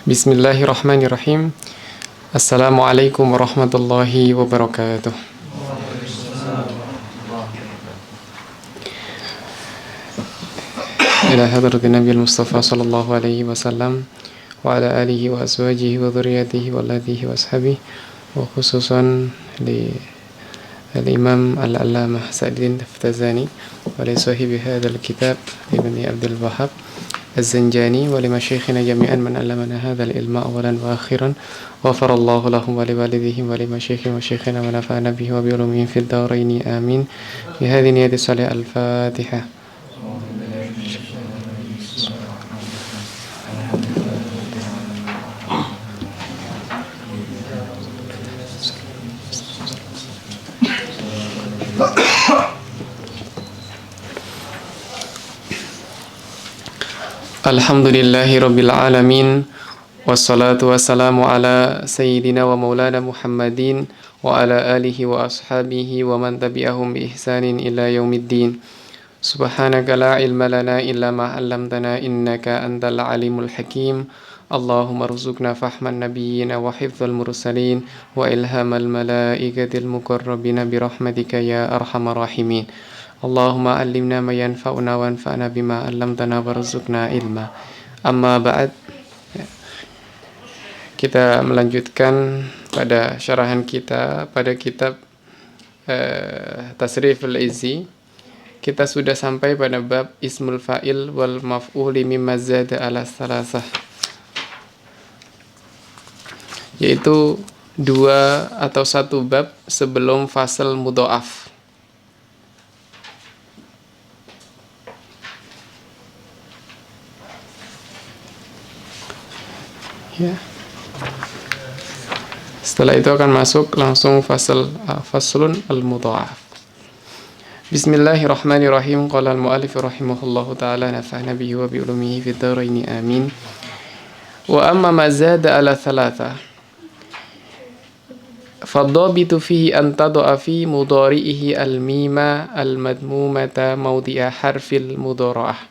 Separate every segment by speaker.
Speaker 1: Bismillahirrahmanirrahim. Assalamualaikum warahmatullahi wabarakatuh. Ila hadratin Nabi Mustafa sallallahu alaihi wasallam wa ala alihi wa azwajihi wa dhurriyyatihi wa alladhihi wa ashabihi wa khususan li al-imam al-allamah Sa'din Taftazani wa li sahibi hadzal kitab Ibn Abdul Wahhab الزنجاني ولمشايخنا جميعا من علمنا هذا العلم أولا وآخرا غفر الله لهم ولوالديهم ولمشايخهم وشيخنا ونفعنا به وبعلومهم في الدارين آمين. بهذه نية الصلاة الفاتحة. Alhamdulillahi Rabbil Alamin. Wassalatu wassalamu ala Sayyidina wa maulana Muhammadin wa ala alihi wa ashabihi wa man tabi'ahum bi ihsanin ila yaumiddin. Subhanaka la ilma lana illa ma 'allamtana innaka antal alimul hakim. Allahumma rzuqna fahman nabiyyina wa hifdzal mursalin wa ilhamal malaikatil muqarrabina bi rahmatika ya arhamar rahimin. Allahumma allimna ma yanfa'una wanfa'na bima 'allamtana warzuqna ilma. Amma ba'd. Kita melanjutkan pada syarahan kita pada kitab Tasriful Izzi. Kita sudah sampai pada bab ismul fa'il wal maf'uli mimma zada ala salasah, yaitu dua atau satu bab sebelum fasal mudha'af. Ya. Setelah itu akan masuk langsung faslun al-mudha'af. Bismillahirrahmanirrahim. Qala al-mu'allif rahimahullahu ta'ala nafa'na bihi wa bi ulumihi fid dharain amin. Wa amma ma zada ala thalatha fadhabitu fihi an tad'a fi mudhari'ihi al-mima al-madmumata mawdi'a harfil mudhara'ah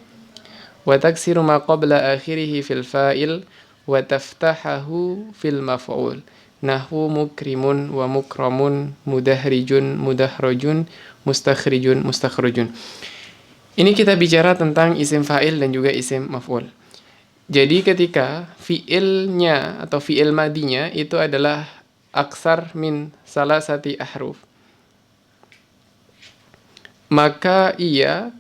Speaker 1: wa taksiru ma qabla akhirih fil fa'il wa taftahahu fil maf'ul nahwu mukrimun wa mukramun mudahrijun mudahrajun mustakhrijun mustakhrajun. Ini kita bicara tentang isim fa'il dan juga isim maf'ul. Jadi ketika fi'ilnya atau fi'il madinya itu adalah aksar min salasati ahruf, maka ia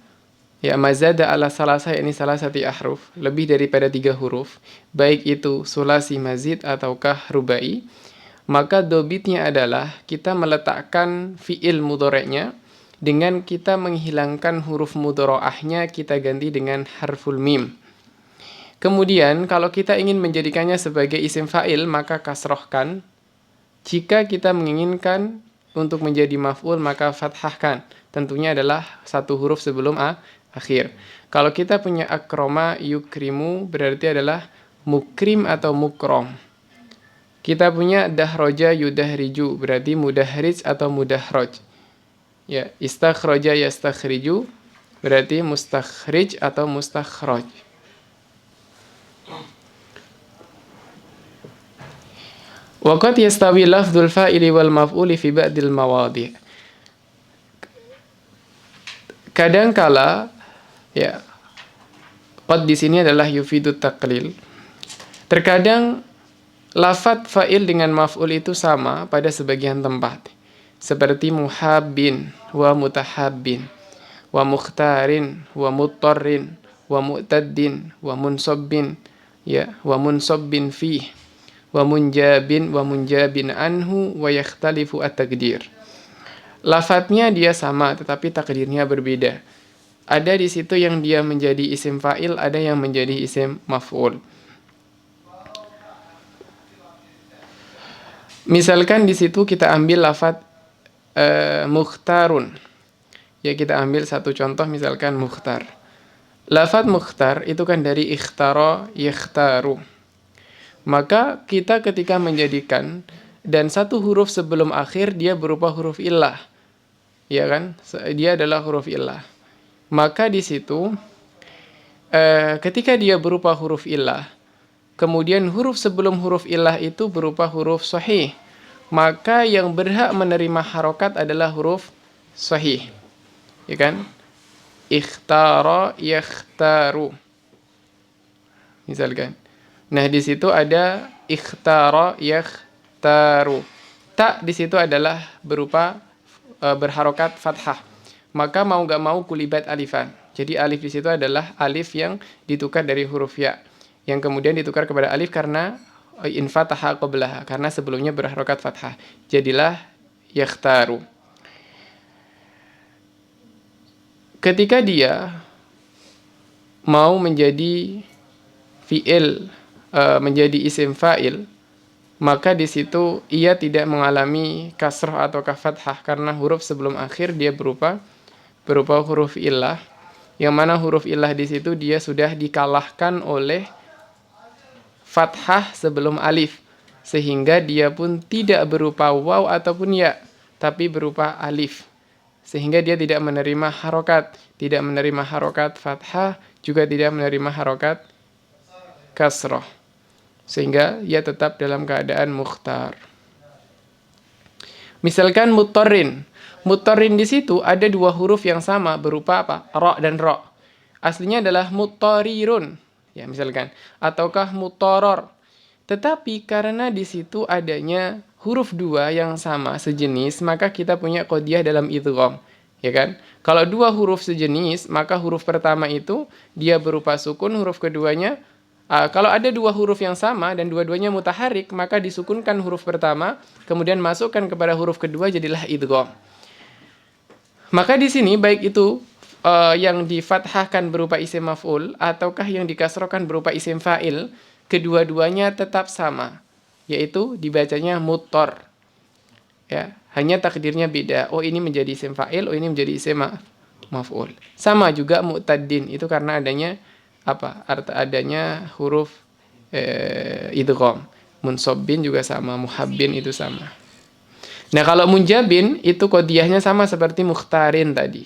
Speaker 1: mazada ala salasah, yakni salasati ahruf, lebih daripada 3 huruf, baik itu sulasi mazid ataukah rubai, maka dobitnya adalah kita meletakkan fi'il mudhari'nya dengan kita menghilangkan huruf mudhara'ahnya, kita ganti dengan harful mim. Kemudian kalau kita ingin menjadikannya sebagai isim fa'il, maka kasrohkan. Jika kita menginginkan untuk menjadi maf'ul, maka fathahkan. Tentunya adalah satu huruf sebelum akhir. Kalau kita punya akroma yukrimu, berarti adalah mukrim atau mukrom. Kita punya dahroja yudahriju, berarti mudahrij atau mudahroj. Ya, istakhroja yastakhriju, berarti mustakhrij atau mustakhroj. Waqad yastawi lafdzul fa'ili wal maf'uli fi ba'dil mawadhi'. Kadangkala ya, qad di sini adalah yufidut taqlil. Terkadang lafadz fa'il dengan maf'ul itu sama pada sebagian tempat. Seperti muhabbin wa mutahabbin wa mukhtarin wa muttarrin wa mu'taddin wa munsabbin ya wa munsabbin fih wa munjabin anhu wa yakhtalifu at-taqdir. Lafadznya dia sama tetapi takdirnya berbeda. Ada di situ yang dia menjadi isim fa'il, ada yang menjadi isim maf'ul. Misalkan di situ kita ambil lafadz mukhtarun. Ya, kita ambil satu contoh, misalkan mukhtar. Lafadz mukhtar itu kan dari ikhtara yakhtaru. Maka kita ketika menjadikan dan satu huruf sebelum akhir dia berupa huruf illah. Ya kan? Dia adalah huruf illah. Maka di situ ketika dia berupa huruf illah, kemudian huruf sebelum huruf illah itu berupa huruf sahih, maka yang berhak menerima harokat adalah huruf sahih, ya kan? Ikhtara, yakhtaru, misalkan. Nah, di situ ada ikhtara, yakhtaru. Ta di situ adalah berupa berharokat fathah. Maka mau nggak mau kulibat alifan. Jadi alif di situ adalah alif yang ditukar dari huruf ya, yang kemudian ditukar kepada alif karena infataha qablaha, karena sebelumnya berharokat fathah. Jadilah yakhtaru. Ketika dia mau menjadi fi'il, menjadi isim fa'il, maka di situ ia tidak mengalami kasrah atau fathah karena huruf sebelum akhir dia berupa huruf illah, yang mana huruf illah di situ dia sudah dikalahkan oleh fathah sebelum alif, sehingga dia pun tidak berupa waw ataupun ya, tapi berupa alif, sehingga dia tidak menerima harokat fathah, juga tidak menerima harokat kasrah, sehingga ia tetap dalam keadaan mukhtar. Misalkan muttarrin di situ ada dua huruf yang sama berupa apa? Ra dan ra. Aslinya adalah muttarirun, ya misalkan, ataukah muttaror. Tetapi karena di situ adanya huruf dua yang sama sejenis, maka kita punya qadiyah dalam idgham, ya kan? Kalau dua huruf sejenis, maka huruf pertama itu dia berupa sukun, huruf keduanya kalau ada dua huruf yang sama dan dua-duanya mutaharik, maka disukunkan huruf pertama, kemudian masukkan kepada huruf kedua, jadilah idgham. Maka di sini baik itu yang difathahkan berupa isim maf'ul ataukah yang dikasrohkan berupa isim fa'il, kedua-duanya tetap sama, yaitu dibacanya muttar. Ya, hanya takdirnya beda. Oh, ini menjadi isim fa'il, oh ini menjadi isim maf'ul. Sama juga mu'taddin, itu karena adanya adanya huruf idgham. Munsabbin juga sama, muhabbin itu sama. Nah, kalau munjabin itu qadiyahnya sama seperti mukhtarin tadi.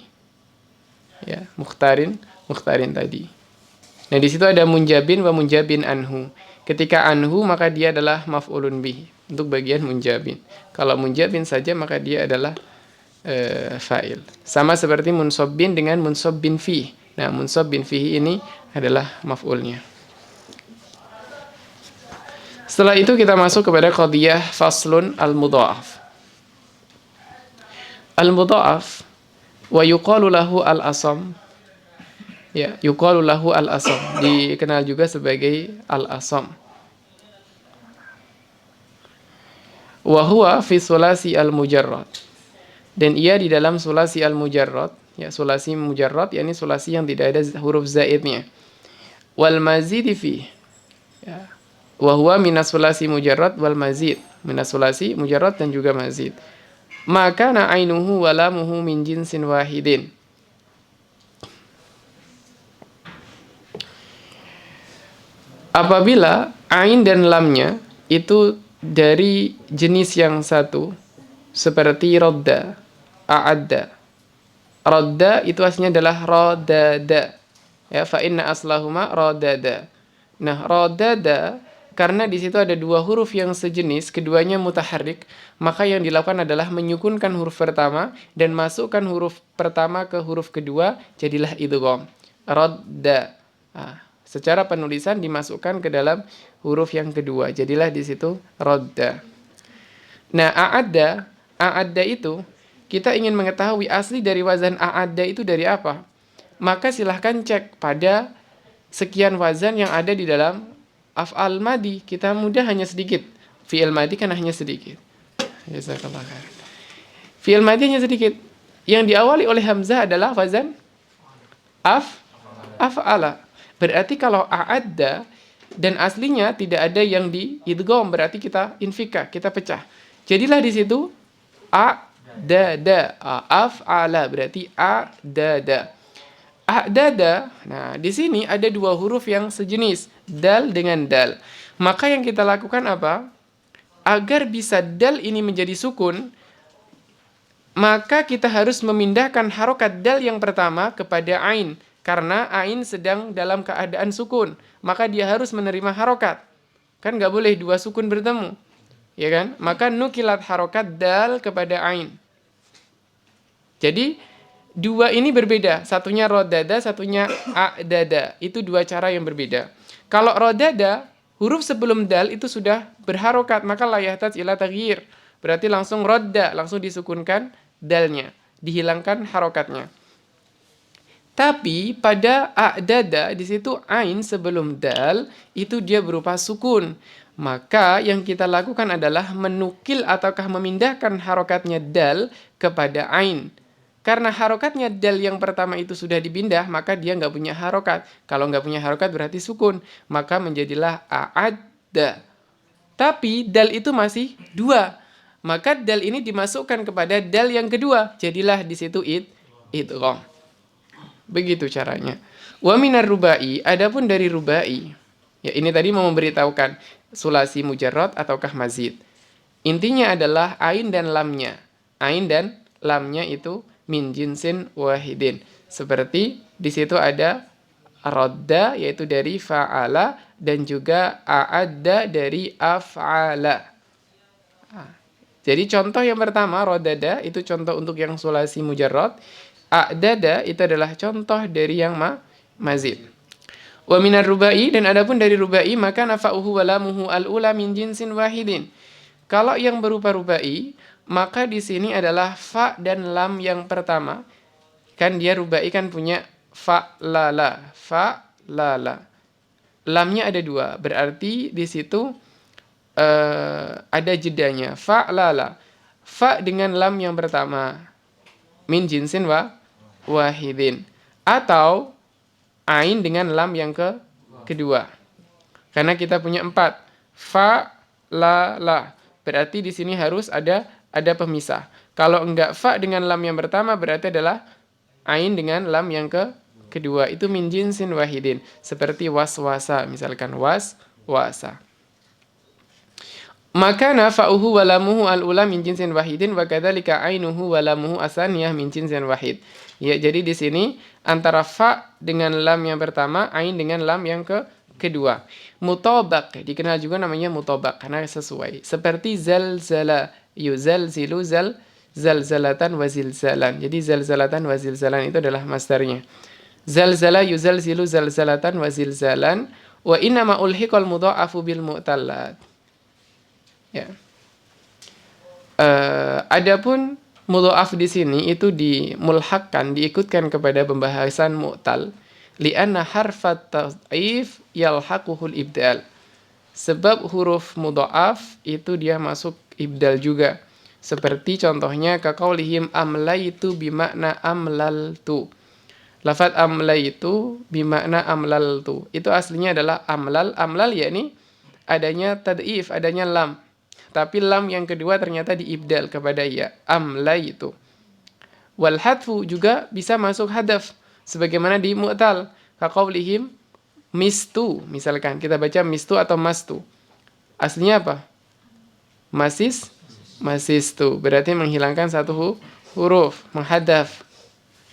Speaker 1: Ya, mukhtarin tadi. Nah, di situ ada munjabin wa munjabin anhu. Ketika anhu maka dia adalah maf'ulun bih untuk bagian munjabin. Kalau munjabin saja maka dia adalah fa'il. Sama seperti munsabbin dengan munsabbin fih. Nah, munsabbin fih ini adalah maf'ulnya. Setelah itu kita masuk kepada qadiyah faslun al-mudha'af. Al-mudha'af wa yuqalu lahu al-asam. Ya, yuqalu lahu al-asam, dikenal juga sebagai al-asam. Wa huwa fi sulasi al-mujarrad. Dan ia di dalam sulasi al-mujarrad, ya, sulasi mujarrad yakni sulasi yang tidak ada huruf zaidnya. Wal mazid fi, ya, wa huwa minas sulasi mujarrad wal mazid, minas sulasi mujarrad dan juga mazid. Maka na ainuhu wa lamuhu min jinsin wahidin. Apabila ain dan lamnya itu dari jenis yang satu, seperti radda, a'adda. Radda itu aslinya adalah radada. Ya, fa inna aslahuma radada. Nah, radada karena di situ ada dua huruf yang sejenis, keduanya mutaharrik, maka yang dilakukan adalah menyukunkan huruf pertama dan masukkan huruf pertama ke huruf kedua, jadilah idgham. Radda. Secara penulisan dimasukkan ke dalam huruf yang kedua, jadilah di situ radda. Nah, a'adda itu kita ingin mengetahui asli dari wazan a'adda itu dari apa? Maka silahkan cek pada sekian wazan yang ada di dalam af'al madi. Kita mudah hanya sedikit. Fi'il madi kan hanya sedikit. Jazakallah khair. Fi'il madi hanya sedikit. Yang diawali oleh hamzah adalah wazan af'ala. Berarti kalau a'adda dan aslinya tidak ada yang di idgham, berarti kita infika, kita pecah. Jadilah di situ a'dada, af'ala, berarti a'dada. A'dada. Nah, di sini ada dua huruf yang sejenis, dal dengan dal. Maka yang kita lakukan apa? Agar bisa dal ini menjadi sukun, maka kita harus memindahkan harokat dal yang pertama kepada ain. Karena ain sedang dalam keadaan sukun, maka dia harus menerima harokat. Kan nggak boleh dua sukun bertemu. Ya kan? Maka nukilat harokat dal kepada ain. Jadi dua ini berbeda. Satunya rodada, satunya a'dada. Itu dua cara yang berbeda. Kalau rodada, huruf sebelum dal itu sudah berharokat. Maka la yahtaj ila taghyir. Berarti langsung rodda, langsung disukunkan dalnya. Dihilangkan harokatnya. Tapi pada a'dada, di situ ain sebelum dal, itu dia berupa sukun. Maka yang kita lakukan adalah menukil ataukah memindahkan harokatnya dal kepada ain. Karena harokatnya dal yang pertama itu sudah dipindah, maka dia nggak punya harokat. Kalau nggak punya harokat berarti sukun. Maka menjadilah a'adda. Tapi dal itu masih dua. Maka dal ini dimasukkan kepada dal yang kedua. Jadilah di situ idgham. Begitu caranya. Wa minar rubai, adapun dari rubai. Ya ini tadi mau memberitahukan sulasi mujarrad ataukah mazid. Intinya adalah ain dan lamnya. Ain dan lamnya itu min jinsin wahidin. Seperti di situ ada radda yaitu dari fa'ala dan juga a'adda dari af'ala. Jadi contoh yang pertama radada itu contoh untuk yang sulasi mujarrad. A'dada itu adalah contoh dari yang mazid. Wa minar rubai, dan adapun dari rubai maka nafa'uhu wa lamuhu al-ula min jinsin wahidin. Kalau yang berupa rubai, maka di sini adalah fa dan lam yang pertama. Kan dia rubai kan punya fa lala, fa lala. Lamnya ada dua, berarti di situ ada jedanya. Fa lala. Fa dengan lam yang pertama min jinsin wahidin. Atau ain dengan lam yang kedua. Karena kita punya 4. Fa la la. Berarti di sini harus ada pemisah. Kalau enggak fa dengan lam yang pertama berarti adalah ain dengan lam yang kedua. Itu min jinsin wahidin. Seperti waswasa, misalkan waswasa. Maka nafa'uhu wa lamuhu al-ula min jinsin wahidin wa kadzalika ainuhu wa lamuhu asaniyah min jinsin wahid. Ya, jadi di sini antara fa dengan lam yang pertama, ain dengan lam yang kedua. Mutabaq dikenal juga namanya mutabaq karena sesuai. Seperti zalzala, yuzalzilu zalzalatan wa zilzalan. Jadi zalzalatan wa zilzalan itu adalah masdarnya. Zalzala yuzalzilu zalzalatan wa zilzalan wa inna ma ulhiqal mudha'afu bil mu'tallat. Ya. Adapun mudha'af di sini itu dimulhaqkan, diikutkan kepada pembahasan mu'tal. Li'anna harfat tad'if yalhaquhul ibdal. Sebab huruf mudha'af itu dia masuk ibdal juga. Seperti contohnya kaqaulihim amlaitu bimakna amlaltu. Lafaz amlaitu bimakna amlaltu. Itu aslinya adalah amlal. Amlal yakni adanya tad'if, adanya lam. Tapi lam yang kedua ternyata diibdal kepada ya. Amlaitu. Wal hadfu juga bisa masuk hadaf. Sebagaimana di mu'tal. Kaqaulihim mistu. Misalkan kita baca mistu atau mastu. Aslinya apa? Masistu. Berarti menghilangkan satu huruf. Menghadaf.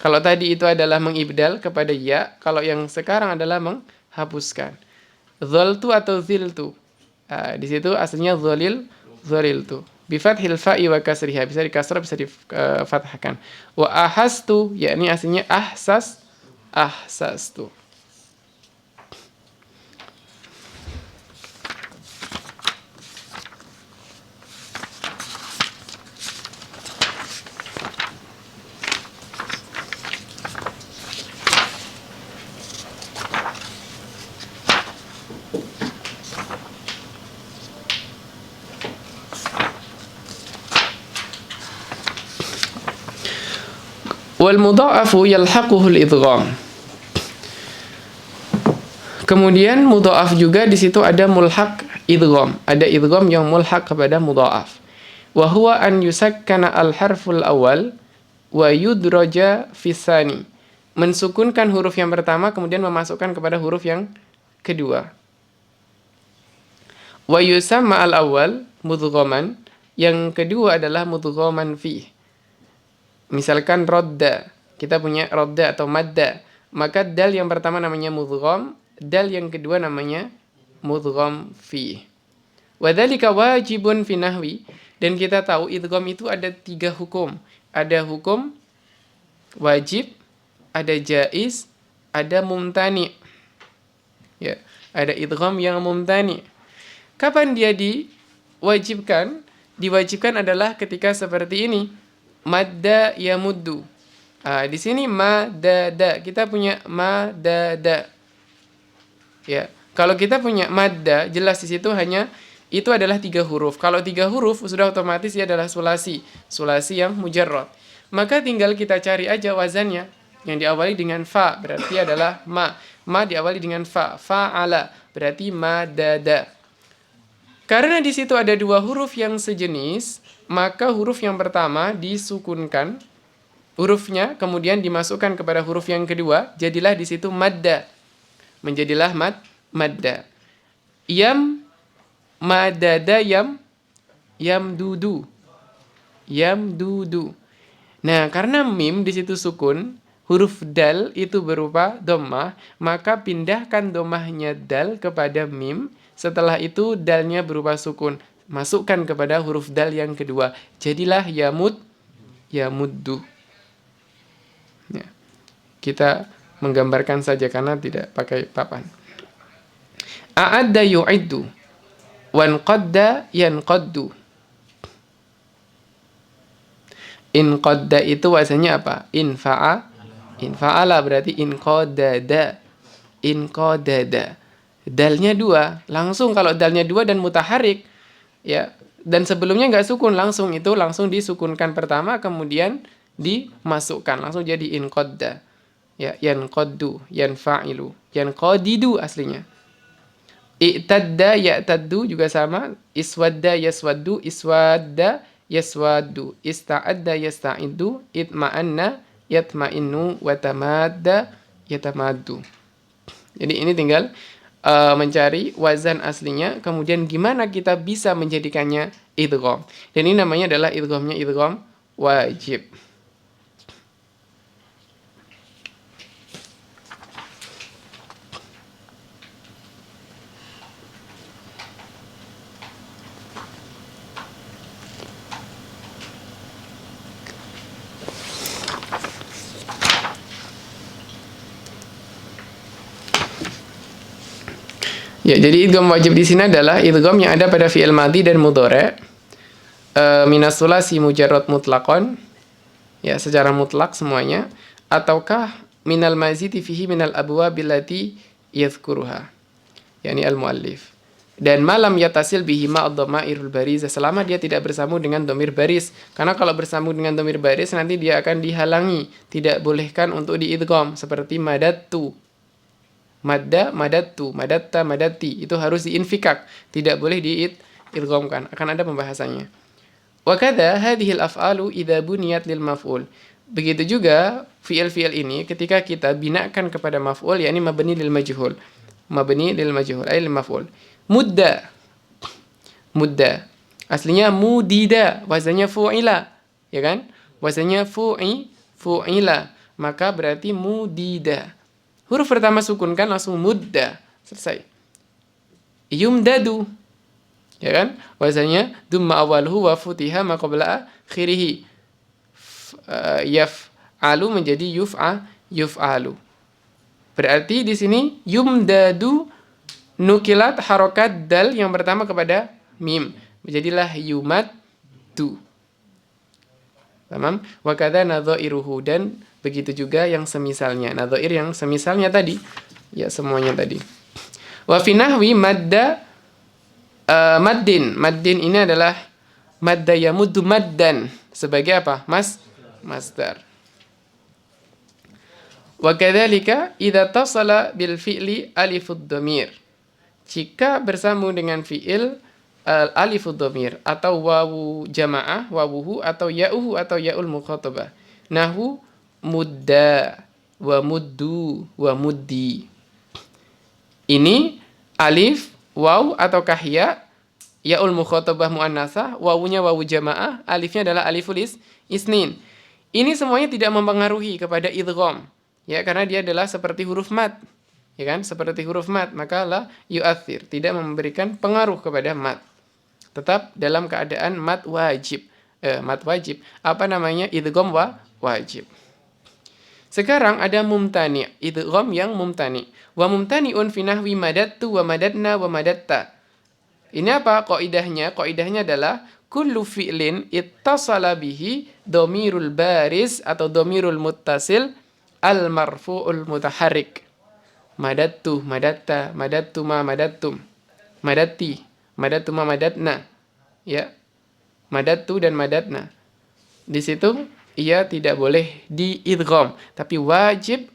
Speaker 1: Kalau tadi itu adalah mengibdal kepada ya. Kalau yang sekarang adalah menghapuskan. Zoltu atau ziltu. Di situ aslinya zoliltu. Bifathil fa'i wa kasriha. Bisa dikasrah, bisa difathahkan. Wa ahastu. Yakni aslinya ahsastu. Wal mudha'afu yalhaquhul idgham. Kemudian mudha'af juga di situ ada mulhaq idgham. Ada idgham yang mulhaq kepada mudha'af. Wa huwa an yusakkana al-harful awal wa yudraja fisani. Mensukunkan huruf yang pertama kemudian memasukkan kepada huruf yang kedua. Wa yusamma al-awwal mudghaman. Yang kedua adalah mudghaman fi. Misalkan rodda, kita punya rodda atau madda, maka dal yang pertama namanya mudgham, dal yang kedua namanya mudgham fi. Wadzalika wajibun fi nahwi, dan kita tahu idgham itu ada 3 hukum. Ada hukum wajib, ada jaiz, ada mumtani. Ya, ada idgham yang mumtani. Kapan dia diwajibkan? Diwajibkan adalah ketika seperti ini. Madda yamuddu. Di sini madada. Kita punya madada. Ya, kalau kita punya madda, jelas di situ hanya itu adalah 3 huruf. Kalau 3 huruf sudah otomatis dia adalah sulasi, sulasi yang mujarrad. Maka tinggal kita cari aja wazannya yang diawali dengan fa, berarti adalah ma. Ma diawali dengan fa, fa'ala, berarti madada. Karena di situ ada 2 huruf yang sejenis, maka huruf yang pertama disukunkan hurufnya, kemudian dimasukkan kepada huruf yang kedua, jadilah di situ madda. Menjadilah madda. Yam madada yam dudu. Yam dudu. Nah, karena mim di situ sukun, huruf dal itu berupa dhammah, maka pindahkan dhammahnya dal kepada mim. Setelah itu dalnya berupa sukun, masukkan kepada huruf dal yang kedua. Jadilah yamuddu. Ya. Kita menggambarkan saja karena tidak pakai papan. A'adda yu'iddu, wanqadda yanqaddu. Inqadda itu wazannya apa? Infa'ala berarti inqadada. Inqadada. Dalnya 2, langsung kalau dalnya 2 dan mutaharik, ya, dan sebelumnya nggak sukun, langsung disukunkan pertama, kemudian dimasukkan, langsung jadi inqadda. Ya, yanqaddu, yanfa'ilu, yanqadidu aslinya. I'tadda, ya'taddu juga sama. Iswadda, yaswaddu, iswadda, yaswaddu. Ista'adda, yasta'iddu. Itma'anna, yatma'innu, watamadda, yatamaddu. Jadi ini tinggal mencari wazan aslinya, kemudian gimana kita bisa menjadikannya idgham. Dan ini namanya adalah idghamnya idgham wajib. Ya, jadi idgham wajib di sini adalah idgham yang ada pada fi'il madhi dan mudhari', minas sulasi mujarrad mutlaqan, ya, secara mutlak semuanya, ataukah minal mazidi fihi minal abwabil lati yadhkuruha, yakni al-muallif. Dan malam yatasil bihi ma'ad-dhamairul bariz, selama dia tidak bersambung dengan dhamir baris. Karena kalau bersambung dengan dhamir baris nanti dia akan dihalangi, tidak bolehkan untuk diidgham, seperti madattu. Madda, madattu, madatta, madatti, itu harus diinfikak, tidak boleh diidghamkan. Akan ada pembahasannya. Wa kadza hadhil af'alu idza buniyat lil maf'ul. Begitu juga fi'il-fi'il ini ketika kita binakan kepada maf'ul, yakni mabni lil majhul. Mabni lil majhul ay lil maf'ul. Mudda. Mudda. Aslinya mudida, wazannya fu'ila, ya kan? Wazannya fu'ila, maka berarti mudida. Huruf pertama sukun kan, langsung mudda, selesai. Yumdadu, ya kan? Wazannya dumma awaluhu wa futiha ma qabla akhirih. Yaf'alu menjadi yuf'alu. Berarti di sini yumdadu nukilat harokat dal yang pertama kepada mim, menjadilah yumaddu. Tamam? Wa kadza nadhairuhu, dan begitu juga yang semisalnya. Nadhair yang semisalnya tadi, ya semuanya tadi. Wa fi nahwi madda maddin. Maddin ini adalah madda yamuddu maddan sebagai apa? Masdar. Wa kadzalika idza tasala bil fi'li alifud dhamir. Jika bersambung dengan fi'il alifud dhamir atau wawu jamaah, wawuhu atau ya'uhu atau ya'ul mukhatabah. Nahu mudda wa muddu wa muddi. Ini alif, waw atau kahya, ya'ul mukhatabah muannasah, wawunya wawu jamaah, alifnya adalah aliful isnin. Ini semuanya tidak mempengaruhi kepada idgham, ya, karena dia adalah seperti huruf mad, ya kan? Seperti huruf mad, maka la yu'athir, tidak memberikan pengaruh kepada mad. Tetap dalam keadaan mat wajib. Mat wajib. Apa namanya? Idgham wajib. Sekarang ada mumtani, idgham yang mumtani. Wa mumtani'un fi nahwi madattu wa madadna wa madatta. Ini apa qaidahnya? Qaidahnya adalah kullu fi'lin ittasala bihi dhamirul baris atau dhamirul muttasil al marfu'ul mutaharrik. Madattu, madatta, madattu ma madattum. Madatti, madattu ma madatna. Ya. Madattu dan madatna. Di situ ia tidak boleh diidgham, tapi wajib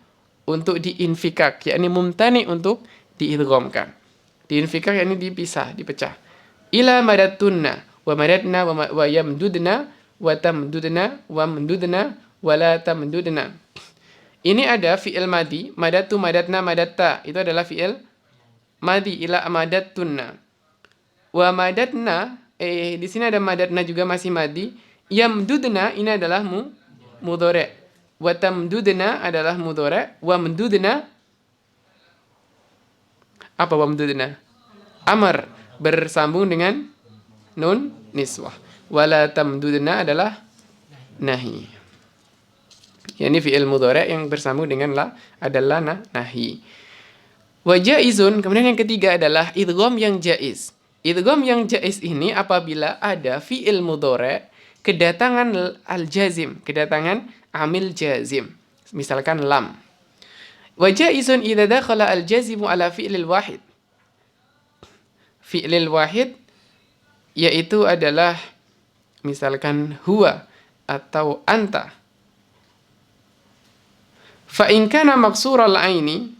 Speaker 1: untuk diinfikak, yakni mumtani untuk diidghamkan. Diinfikak yakni dipisah, dipecah. Ila madattunna wa madatna wa yamdudna wa tamdudna wa mdudna wa la tamdudna. Ini ada fi'il madi, madattu, madatna, madatta. Itu adalah fi'il madi, ila madattunna. Wa madatna, di sini ada madatna juga masih madi. Yamdudna ini adalah mudhari'. Wa tamdudna adalah mudhari'. Wa mdudna apa wa mdudna? Amr bersambung dengan nun niswah. Wala tamdudna adalah nahi. Yani fi'il mudhari' yang bersambung dengan la adalah nahi. Wa jaizun, kemudian yang ketiga adalah idgham yang jaiz. Idgham yang jaiz ini apabila ada fi'il mudhari' kedatangan al-jazim, kedatangan amil jazim. Misalkan lam. Wa jaizun idza dakhala al-jazimu ala fi'lil wahid. Fi'lil wahid yaitu adalah misalkan huwa atau anta. Fa in kana maqsural aini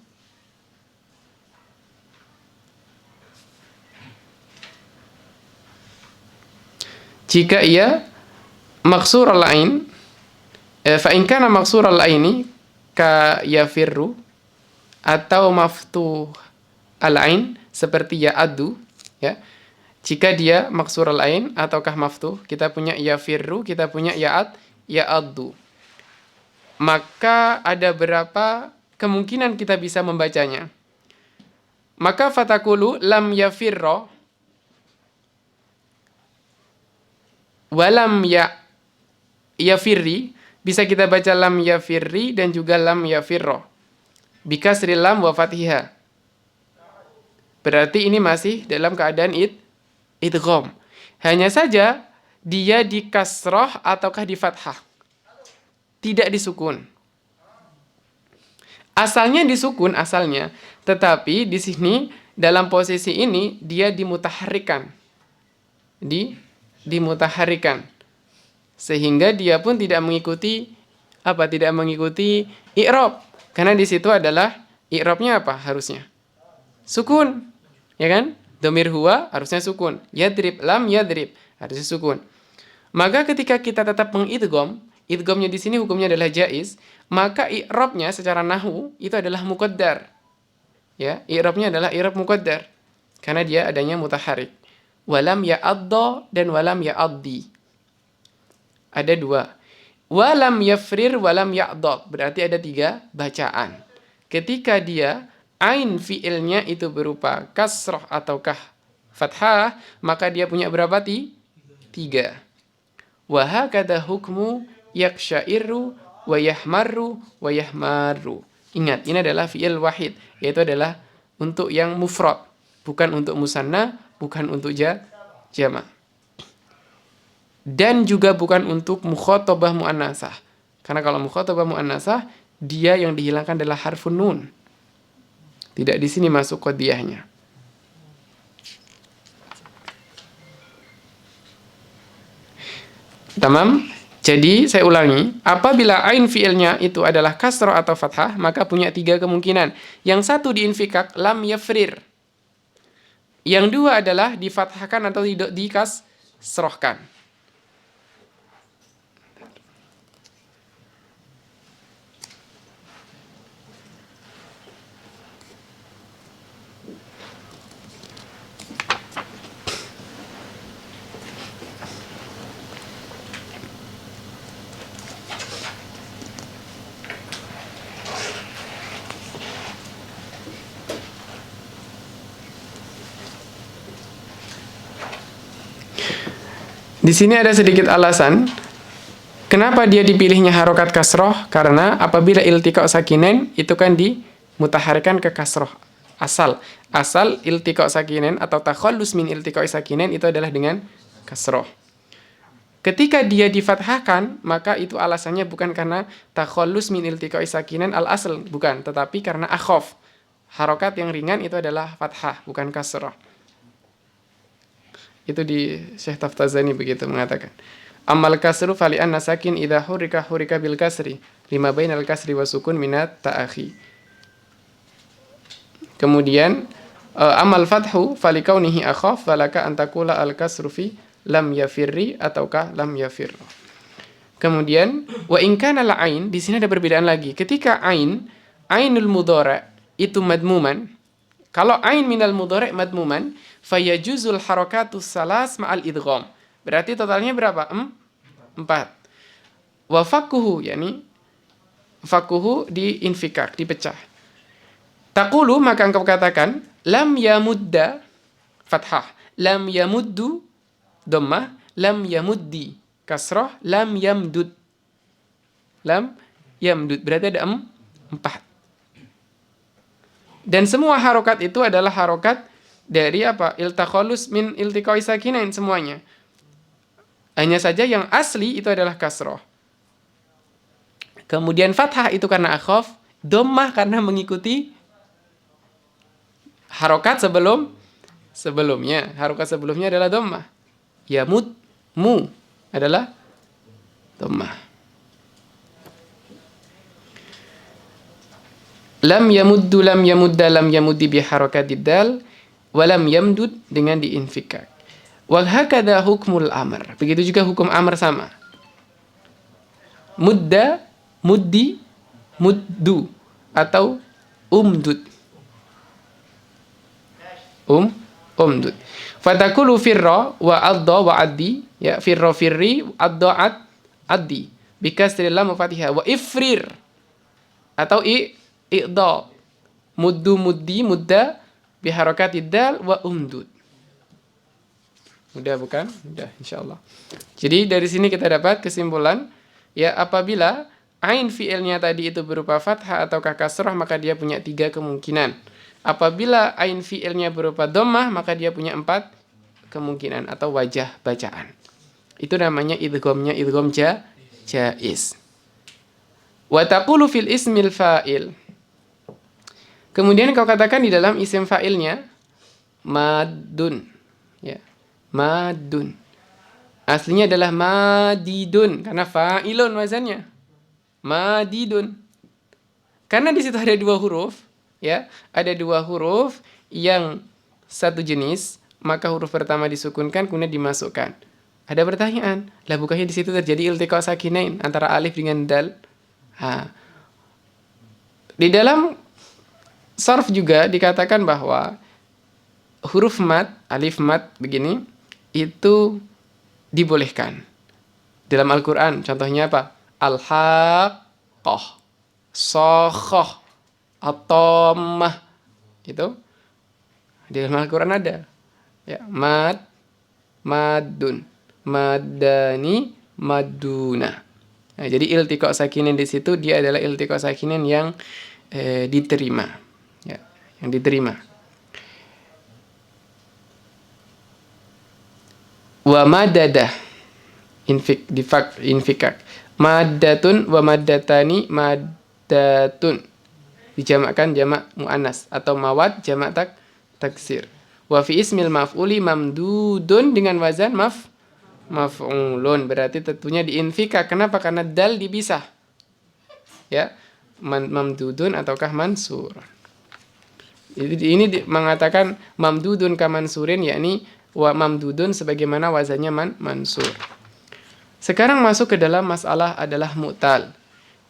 Speaker 1: jika ia maksur al-ain, fa in kana maksur al-aini ka yafirru atau maftuh al-ain seperti ya'addu, ya. Jika dia maksur al-ain ataukah maftuh, kita punya yafirru, kita punya ya'addu. Maka ada berapa kemungkinan kita bisa membacanya. Maka fatakulu lam yafirro walam yafirri, bisa kita baca lam yafirri dan juga lam yafirro bikasri lam wa fathiha. Berarti ini masih dalam keadaan idgham. Hanya saja dia di kasroh ataukah di fathah, tidak disukun. Asalnya disukun asalnya, tetapi di sini dalam posisi ini dia dimutaharikan. Dimutaharikan. Sehingga dia pun tidak mengikuti i'rab. Karena di situ adalah i'rabnya apa harusnya? Sukun. Ya kan? Dhamir huwa harusnya sukun. Yadrib, lam yadrib harusnya sukun. Maka ketika kita tetap mengidgham, idghamnya di sini hukumnya adalah jaiz, maka i'rabnya secara nahwu itu adalah muqaddar. Ya, i'rabnya adalah i'rab muqaddar karena dia adanya mutaharik. Walam ya'adda dan walam ya'addi. Ada dua. Walam yafrir walam ya'dad. Berarti ada tiga bacaan. Ketika dia ain fi'ilnya itu berupa kasroh ataukah fathah, maka dia punya berapa tiga. Wa hakadha hukmu yakshairu wa yahmarru wa yahmarru. Ingat, ini adalah fi'il wahid, yaitu adalah untuk yang mufrad, bukan untuk musanna, bukan untuk jama'. Dan juga bukan untuk mukhatabah muannasah. Karena kalau mukhatabah muannasah, dia yang dihilangkan adalah harfun nun. Tidak di sini masuk qadiyahnya. Tamam? Jadi saya ulangi, apabila ain fi'ilnya itu adalah kasroh atau fathah, maka punya tiga kemungkinan. Yang satu diinfikak, lam yafrir. Yang dua adalah difathahkan atau dikasrohkan. Di sini ada sedikit alasan kenapa dia dipilihnya harokat kasroh, karena apabila iltiqa sakinain itu kan dimutaharikan ke kasroh. Asal iltiqa sakinain atau takhallus min iltiqa sakinain itu adalah dengan kasroh. Ketika dia difathahkan, maka itu alasannya bukan karena takhallus min iltiqa sakinain al-asl, bukan, tetapi karena akhaf. Harokat yang ringan itu adalah fathah, bukan kasroh. Itu di Syekh Taftazani begitu mengatakan. Amal kasru fali anna sakin idza hurika bil kasri lima bainal kasri wa sukun minat ta'akhi. Kemudian amal fathu fali kaunihi akhaf falaka an taqula al kasru fi lam yafirri ataukah lam yafir. Kemudian wa in kana al ain, di sini ada perbedaan lagi. Ketika ainul mudhari' itu madmuman, kalau ain minal mudhari' madmuman, fayajuzul harakatus salas ma'al idgham. Berarti totalnya berapa? 4. Wa fakuhu, yakni fakuhu di infikak, dipecah. Taqulu, maka engkau katakan, lam yamudda, fathah. Lam yamuddu, dhammah. Lam yamuddi, kasrah. Lam yamdud. Lam yamdud. Berarti ada 4. Dan semua harokat itu adalah harokat dari apa? Iltakhallus min iltiqai sakinain semuanya. Hanya saja yang asli itu adalah kasroh. Kemudian fathah itu karena akhaf, dhammah karena mengikuti harokat sebelumnya. Harokat sebelumnya adalah dhammah. Yamud, mu adalah dhammah. Lam yamuddu, lam yamudda, lam yamuddi bi harakatid dal, walam yamdud dengan diinfikak. Wa hakadha hukmul amr. Begitu juga hukum amr sama. Mudda, muddi, muddu atau umdud. Umdud. Fatakulu firra wa adda wa addi, ya firra firri, adda addi. Bikasri lam fatihah wa ifrir atau i'dha, muddu muddi mudda biharakatid dal wa umdud. Mudah bukan? Mudah insyaallah. Jadi dari sini kita dapat kesimpulan, ya apabila ain fi'ilnya tadi itu berupa fathah atau kasrah, maka dia punya 3 kemungkinan. Apabila ain fi'ilnya berupa dhammah, maka dia punya 4 kemungkinan atau wajah bacaan. Itu namanya idghamnya idgham jaiz. Wa taqulu fil ismil fa'il. Kemudian kau katakan di dalam isim fa'ilnya madun, ya, madun. Aslinya adalah madidun karena fa'ilun wazannya. Madidun. Karena di situ ada 2 huruf, ya, ada 2 huruf yang satu jenis, maka huruf pertama disukunkan kemudian dimasukkan. Ada pertanyaan, lah bukannya di situ terjadi iltiqa sakinain antara alif dengan dal? Di dalam sarf juga dikatakan bahwa huruf mad, alif mad begini, itu dibolehkan. Dalam Al-Quran, contohnya apa? Al-haqqah, sokhah, at-tammah. Itu di dalam Al-Quran ada. Ya, mad, madun, madani, maduna. Nah, jadi iltiqa sakinin di situ dia adalah iltiqa sakinin yang diterima. Ya, yang diterima. Wa madadah infikak. Maddatun wa maddatani maddatun. Dijamakkan jamak muannas atau mawad jamak taksir. Wa fi ismil maf'uli mamdudun dengan wazan maf'ulun, berarti tentunya diinfikak. Kenapa? Karena dal dipisah. Ya, mamdudun ataukah mansur. Ini mengatakan mamdudun ka mansurin, yakni wa mamdudun sebagaimana wazannya mansur. Sekarang masuk ke dalam masalah adalah mu'tal.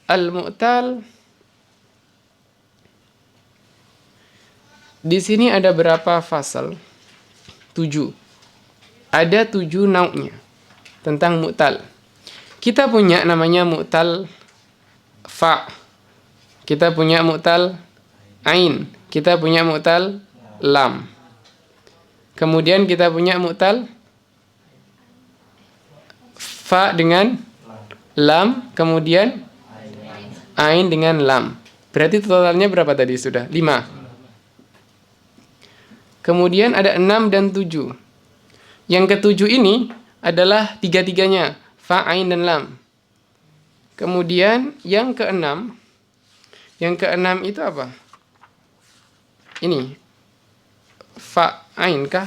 Speaker 1: Al-mu'tal di sini ada berapa fasal? 7. Ada 7 nauknya tentang mu'tal. Kita punya namanya mu'tal fa. Kita punya mu'tal ain. Kita punya mu'tal lam. Kemudian kita punya mu'tal fa dengan lam, kemudian ain dengan lam. Berarti totalnya berapa tadi sudah? 5. Kemudian ada 6 dan 7. Yang ketujuh ini adalah tiga-tiganya, fa, ain, dan lam. Kemudian yang keenam itu apa? Ini, fa, ain kah?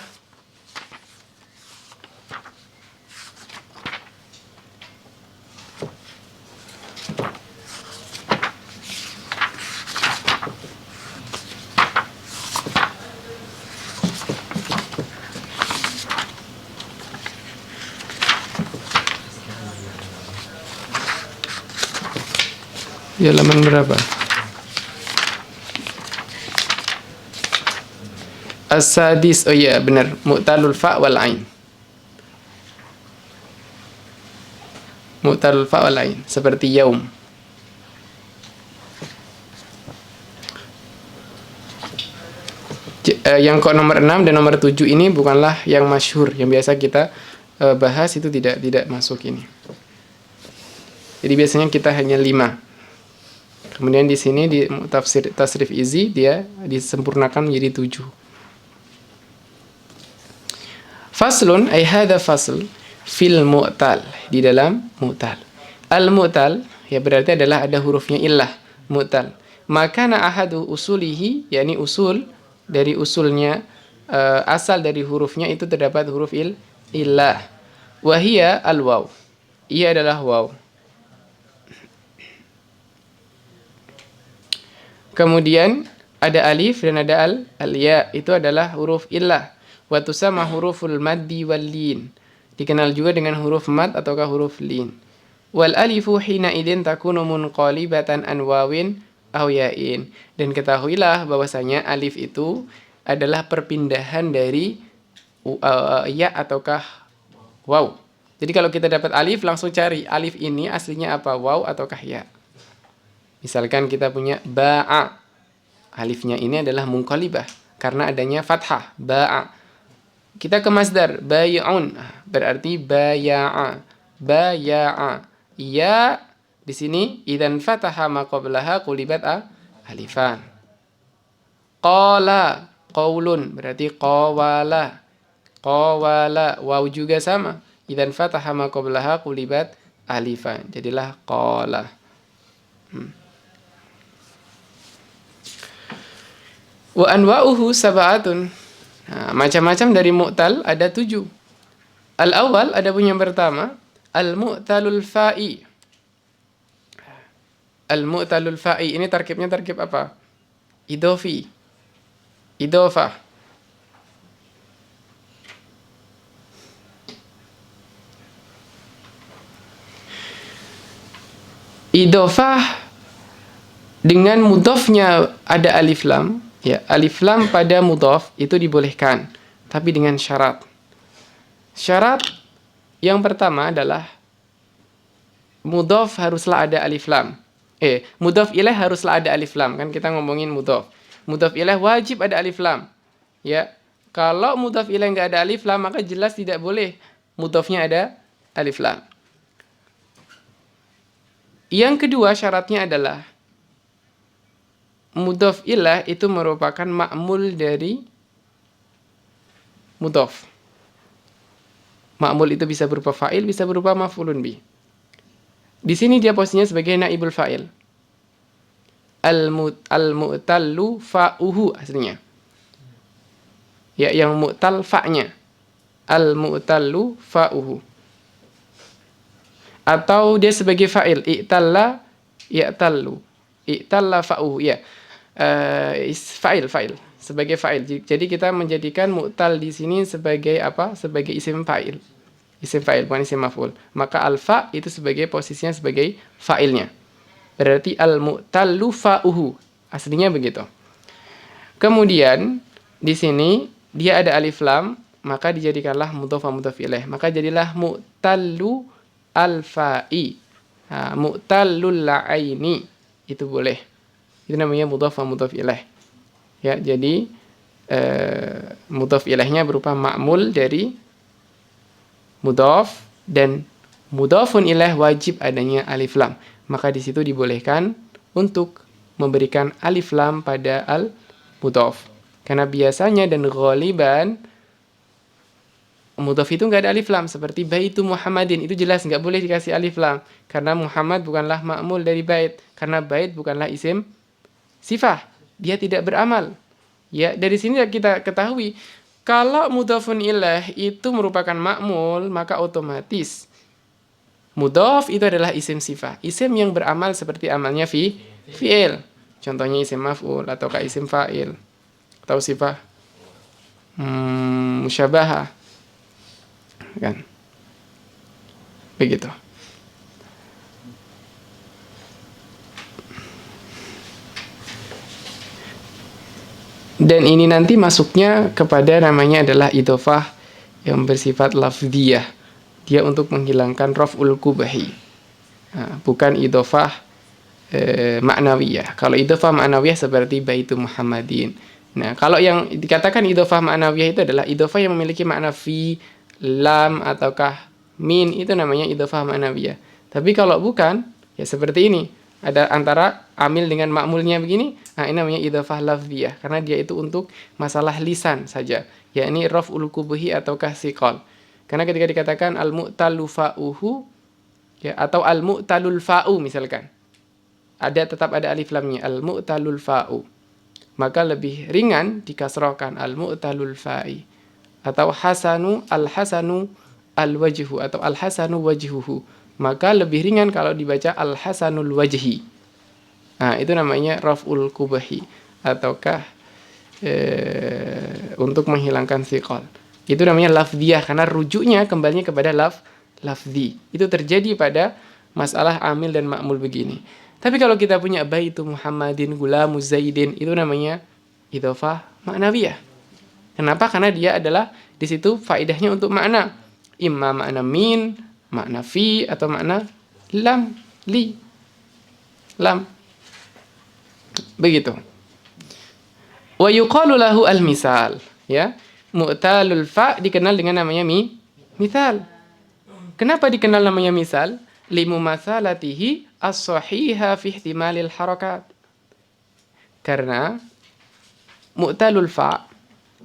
Speaker 1: Di halaman berapa? As-sadis. Oh iya, benar. Mu'talul fa wal ain. Mu'talul fa wal ain. Seperti yaum. Yang kok nomor 6 dan nomor 7 ini bukanlah yang masyhur. Yang biasa kita bahas itu tidak masuk ini. Jadi biasanya kita hanya 5. Kemudian di sini di tafsir tasrif izi dia disempurnakan menjadi 7. Faslun ay hadza fasl fil mu'tal, di dalam mu'tal. Al mu'tal ya berarti adalah ada hurufnya illah, mu'tal. Maka na ahadu usulihi, yakni usul dari usulnya, asal dari hurufnya itu terdapat huruf illah. Wa hiya al waw. Ia adalah waw. Kemudian ada alif dan ada al-ya, itu adalah huruf illah. Wa tusamma huruful maddi wal lin. Dikenal juga dengan huruf mad ataukah huruf lin. Wal alifu hina idin takunu munqalibatan an wawin aw ya'in. Dan ketahuilah bahwasanya alif itu adalah perpindahan dari ya ataukah waw. Jadi kalau kita dapat alif, langsung cari alif ini aslinya apa, waw ataukah ya. Misalkan kita punya ba'a, alifnya ini adalah munqalibah karena adanya fathah, ba'a. Kita ke masdar, bay'un, berarti baya'a, baya'a. Ya di sini idzan fataha ma qablaha qulibat alifan. Qala, qaulun, berarti qawala, qawala. Waw juga sama, idzan fataha ma qablaha qulibat alifan, jadilah qala. Wa anwa'uhu sab'atun. Nah, macam-macam dari mu'tal ada 7. Al-awwal, ada pun yang pertama, al-mu'talul fa'i. Al-mu'talul fa'i ini tarkibnya tarkib apa? Idofi. Idofah. Idofah dengan mudhofnya ada alif lam. Ya, alif lam pada mudhaf itu dibolehkan, tapi dengan syarat. Syarat yang pertama adalah mudhaf haruslah ada alif lam. Mudhaf ilaih haruslah ada alif lam, kan kita ngomongin mudhaf. Mudhaf ilaih wajib ada alif lam. Ya, kalau mudhaf ilaih enggak ada alif lam, maka jelas tidak boleh mudhafnya ada alif lam. Yang kedua syaratnya adalah mudhaf ilah itu merupakan ma'mul dari mudhaf. Ma'mul itu bisa berupa fa'il, bisa berupa maf'ulun bih. Di sini dia posisinya sebagai naibul fa'il. Al-mu'tallu fa'uhu aslinya. Ya, yang mu'tal fa'nya. Al-mu'tallu fa'uhu. Atau dia sebagai fa'il, i'talla ya'tallu. I'talla fa'uhu, ya. Fa'il sebagai fa'il. Jadi kita menjadikan mu'tal di sini sebagai apa? Sebagai isim fa'il. Isim fa'il bukan isim maf'ul. Maka al-fa itu sebagai posisinya sebagai fa'ilnya. Berarti al-mu'tallu fa'uhu. Aslinya begitu. Kemudian di sini dia ada alif lam, maka dijadikanlah mudhaf wa mudhaf ilaih. Maka jadilah mu'tallu al-fa'i. Mu'tallul la'aini. Itu boleh. Itu namanya mudhaf wa mudhaf ilaih. Ya, jadi mudhaf ilaihnya berupa ma'mul dari mudhaf dan mudhafun ilaih wajib adanya alif lam. Maka di situ dibolehkan untuk memberikan alif lam pada al mudhaf. Karena biasanya dan ghaliban mudhaf itu nggak ada alif lam, seperti baitu Muhammadin, itu jelas nggak boleh dikasih alif lam karena Muhammad bukanlah ma'mul dari bait, karena bait bukanlah isim sifah, dia tidak beramal. Ya, dari sini kita ketahui kalau mudhafun ilaih itu merupakan ma'mul, maka otomatis mudhaf itu adalah isim sifah, isim yang beramal seperti amalnya fi'il. Contohnya isim maf'ul ataukah isim fa'il atau sifah musyabahah. Kan? Begitu. Dan ini nanti masuknya kepada namanya adalah idhofah yang bersifat lafdhiyah. Dia untuk menghilangkan raf'ul kubahi. Nah, bukan idhofah ma'nawiyah. Kalau idhofah ma'nawiyah seperti baitu Muhammadin. Nah, kalau yang dikatakan idhofah ma'nawiyah itu adalah idhofah yang memiliki makna fi, lam, ataukah min, itu namanya idhofah ma'nawiyah. Tapi kalau bukan, ya seperti ini. Ada antara amil dengan ma'mulnya begini, nah ini namanya idhofah lafdhiyah. Karena dia itu untuk masalah lisan saja. Yakni raf'ul kubuhi ataukah siqal. Karena ketika dikatakan al-mu'talu fa'uhu, ya, atau al-mu'talul fa'u misalkan. Tetap ada alif lamnya, al-mu'talul fa'u. Maka lebih ringan dikasrohkan al-mu'talul fa'i. Atau hasanu al-hasanu al-wajhu atau al-hasanu wajhuhu. Maka lebih ringan kalau dibaca al-hasanul wajhi. Nah, itu namanya raf'ul kubahi ataukah untuk menghilangkan siqal. Itu namanya lafdhiyah karena rujuknya kembali kepada lafdhi. Itu terjadi pada masalah amil dan ma'mul begini. Tapi kalau kita punya baitu Muhammadin gulamu Zaidin, itu namanya idhofah ma'nawiyah. Kenapa? Karena dia adalah di situ faedahnya untuk makna. Imma makna min, makna fi, atau makna lam, li. Lam. Begitu. Wa yuqalu lahu al-misal. Ya. Mu'talul fa dikenal dengan namanya misal. Kenapa dikenal namanya misal? Limumatsalatihi as-sahiha fi ihtimalil harakat. Karena mu'talul fa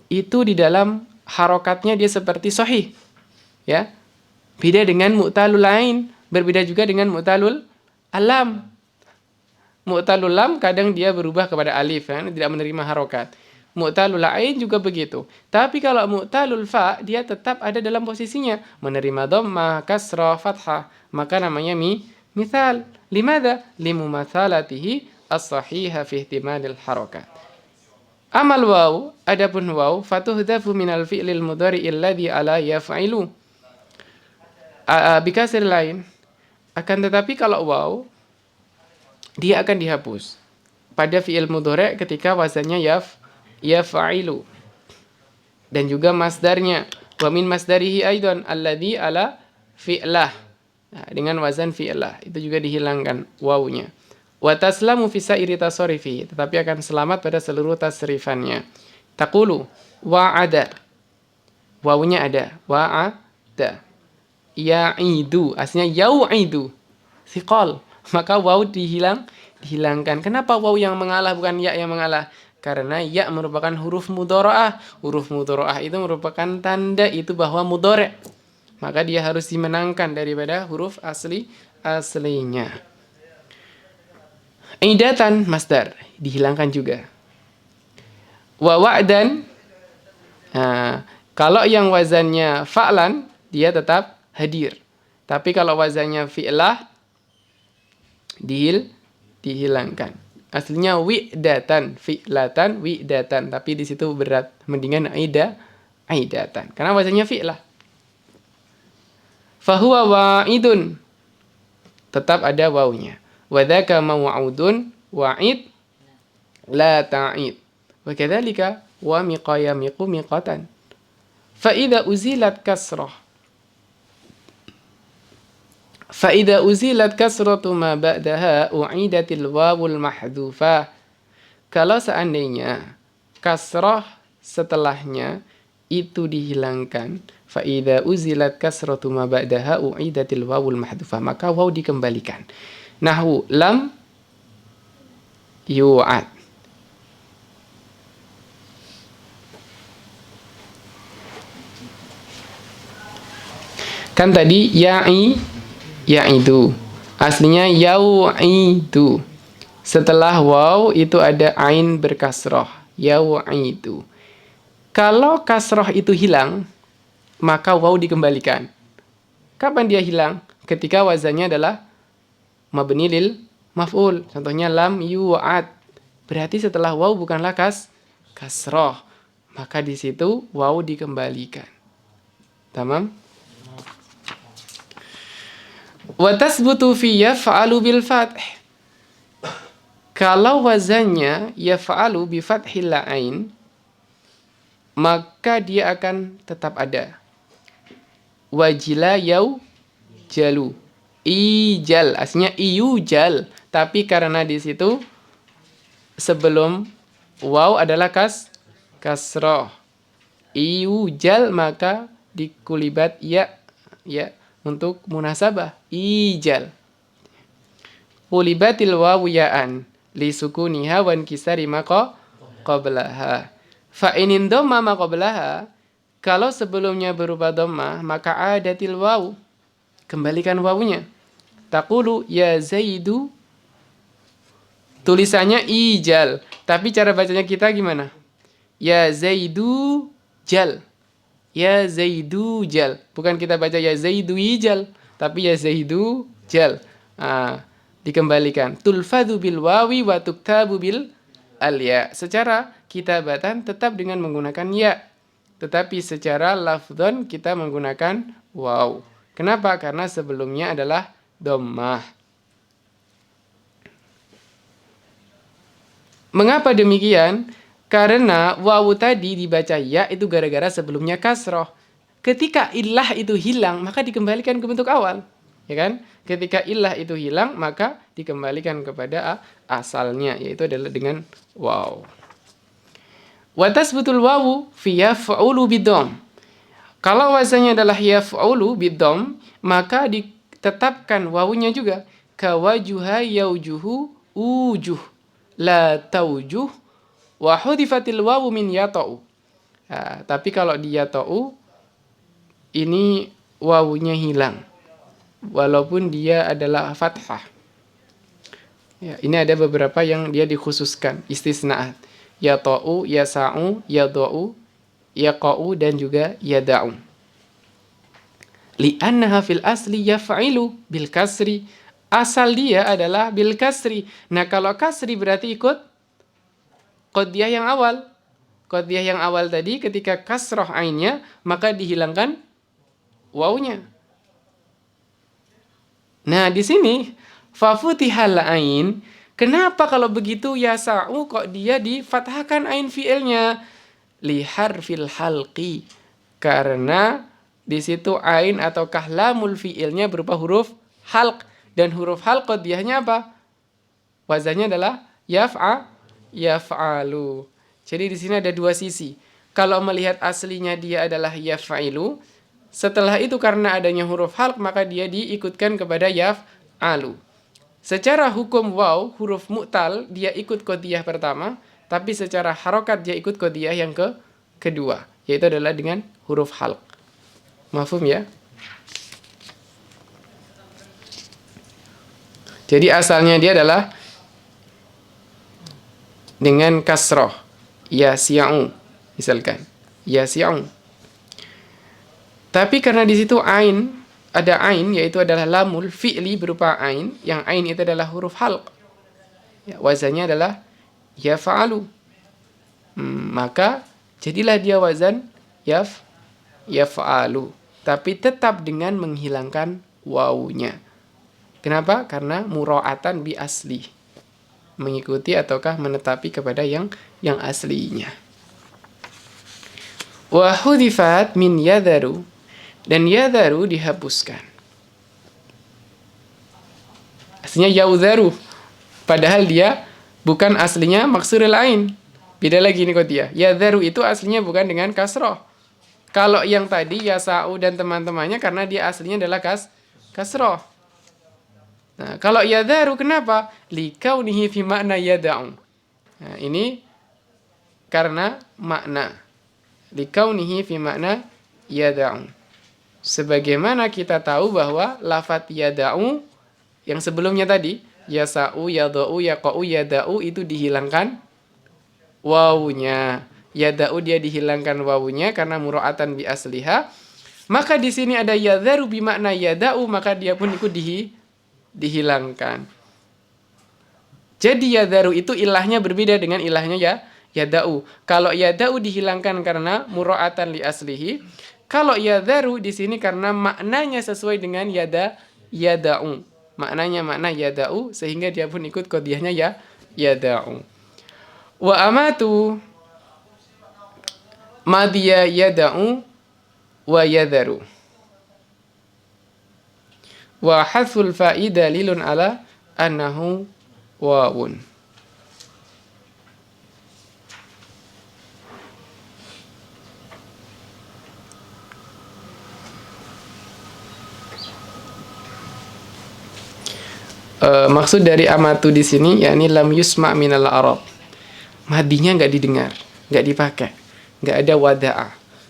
Speaker 1: itu di dalam harokatnya dia seperti sahih. Ya. Beda dengan mu'talul lain, berbeda juga dengan mu'talul alam. Mu'talul lam kadang dia berubah kepada alif, ya, tidak menerima harokat. Mu'talul lain juga begitu. Tapi kalau mu'talul fa dia tetap ada dalam posisinya, menerima dhammah, kasrah, fathah, maka namanya misal. Limadha? Limumatsalatihi as-sahiha fi ihtimalil harokat. Amal waw, adapun waw, fatuhdhafu minal fi'lil mudhari alladhi ala yaf'ilu. Bikasir lain. Akan tetapi kalau waw, dia akan dihapus pada fi'il mudhari ketika wazannya yaf'ilu. Dan juga masdarnya. Wa min masdarihi aidan alladhi ala fi'lah. Nah, dengan wazan fi'lah. Itu juga dihilangkan wawnya. Wa taslamu fi sa'iri tasarifi, tetapi akan selamat pada seluruh tasrifannya. Taqulu wa'ada, wawunya ada, wa'ada. Ya'idu, aslinya yau'idu, siqal, maka waw dihilangkan. Kenapa waw yang mengalah bukan ya yang mengalah? Karena ya merupakan huruf mudhara'ah. Huruf mudhara'ah itu merupakan tanda itu bahwa mudhari'. Maka dia harus dimenangkan daripada huruf aslinya. Idatan masdar dihilangkan juga. Wa wa'dan, nah, kalau yang wazannya fa'lan dia tetap hadir. Tapi kalau wazannya fi'lah dihilangkan. Aslinya wi'datan, fi'latan, wi'datan, tapi di situ berat, mendingan aidatan. Karena wazannya fi'lah. Fahuwa wa'idun, tetap ada wawunya. Wadhaka maw'udun wa'id la ta'id. Wa kadzalika wa miqayamiqu miqatan. Fa idza uzilat kasrah. Fa idza uzilat kasratu ma ba'daha u'idatil wawul mahdhufah. Kalau seandainya kasrah setelahnya itu dihilangkan, Fa idza uzilat kasratu ma ba'daha u'idatil wawul mahdhufah. Maka waw dikembalikan. Nahwu lam yu'ad. Kan tadi ya'idu. Aslinya yau'idu. Setelah waw itu ada ain berkasroh. Yau'idu. Kalau kasroh itu hilang, maka waw dikembalikan. Kapan dia hilang? Ketika wazannya adalah mabni lil maf'ul. Contohnya lam yu'ad. Berarti setelah waw bukanlah kasroh. Maka di situ waw dikembalikan. Tamam? Wa tasbutu fi yaf'alu bil fath. Kalau wazannya yaf'alu bi fathil ain, maka dia akan tetap ada. Wajila yau jalu. Ijal, aslinya iyujal, tapi karena di situ sebelum waw adalah kasroh. Iyujal, maka dikulibat ya untuk munasabah. Ijal. Ulibatil wawu ya'an li sukuniha wan kisari maka qablaha. Fa inin dhamma ma qablaha, kalau sebelumnya berupa dhammah maka adatil wawu, kembalikan wawunya. Taqulu ya Zaidu, tulisannya ijal, tapi cara bacanya kita gimana? Ya Zaidu jal. Ya Zaidu jal. Bukan kita baca ya Zaidu ijal, tapi ya Zaidu jal. Dikembalikan. Tulfadhu bil wawi wa tuktabu bil al-ya. Secara kitabatan tetap dengan menggunakan ya, tetapi secara lafdhon kita menggunakan waw. Kenapa? Karena sebelumnya adalah dhammah. Mengapa demikian? Karena wawu tadi dibaca ya itu gara-gara sebelumnya kasroh. Ketika illah itu hilang, maka dikembalikan ke bentuk awal. Ya kan? Ketika illah itu hilang, maka dikembalikan kepada asalnya, yaitu adalah dengan waw. Wa tasbutul wawu fi yaf'ulu bidham. Kalau wazannya adalah yaf'ulu bidham, maka ditetapkan wawunya juga. Ka wajuha yaujuhu ujuh la taujuh wa hudifatil wawu min yata'u. Tapi kalau di yata'u ini wawunya hilang walaupun dia adalah fathah. Ya, ini ada beberapa yang dia dikhususkan, istisnaat. Yata'u, yasa'u, yada'u, yaqa'u, dan juga yada'u. Li'annaha fil asli yaf'ilu bil kasri. Asal dia adalah bil kasri. Nah, kalau kasri berarti ikut qadiyah yang awal. Qadiyah yang awal tadi ketika kasroh ainnya, maka dihilangkan wawunya. Nah, di sini fafutihal ain. Kenapa kalau begitu yasa'u kok dia difathahkan ain fi'ilnya? Li harfil halqi. Karena di situ ain atau kahlamul fi'ilnya berupa huruf halq, dan huruf halq qadiyahnya apa? Wazannya adalah yaf'alu. Jadi di sini ada dua sisi. Kalau melihat aslinya dia adalah yaf'ilu, setelah itu karena adanya huruf halq maka dia diikutkan kepada yaf'alu. Secara hukum waw, huruf mu'tal, dia ikut qadiyah pertama, tapi secara harokat dia ikut qadiyah yang kedua, yaitu adalah dengan huruf halq. Mafhum ya? Jadi asalnya dia adalah dengan kasroh, ya si'u, misalkan, ya si'u. Tapi karena di situ ada ain, yaitu adalah lamul fi'li berupa ain, yang ain itu adalah huruf halq. Ya, wazannya adalah yaf'alu. Maka jadilah dia wazan yaf'alu, tapi tetap dengan menghilangkan wawunya. Kenapa? Karena mura'atan bi asli, mengikuti ataukah menetapi kepada yang aslinya. Wa hudifat min yadharu, dan yadharu dihapuskan. Aslinya yaudharu, padahal dia bukan aslinya maksuril ain. Beda lagi nih qadiyah. Yadharu itu aslinya bukan dengan kasroh. Kalau yang tadi yasa'u dan teman-temannya karena dia aslinya adalah kasroh. Nah, kalau yadharu kenapa? Likaunihi fi makna yada'u. Nah, ini karena makna. Likaunihi fi makna yada'u. Sebagaimana kita tahu bahwa lafadz yada'u yang sebelumnya tadi, yasa'u, yada'u, yaqa'u, yada'u itu dihilangkan wawunya. Yada'u dia dihilangkan wawunya karena mura'atan bi asliha. Maka di sini ada yadharu bimakna yada'u, maka dia pun ikut dihilangkan. Jadi yadharu itu ilahnya berbeda dengan ilahnya yada'u. Kalau yada'u dihilangkan karena mura'atan li aslihi. Kalau yadharu di sini karena maknanya sesuai dengan yada'u. Maknanya makna yada'u sehingga dia pun ikut qadiyahnya yada'u. Wa amatu madhiya yada'u wa yadharu. Wa hadful fa'i dalilun ala annahu wawun. Maksud dari amatu di sini yakni lam yusma minal arab. Madinya nggak didengar, nggak dipakai, nggak ada wada'a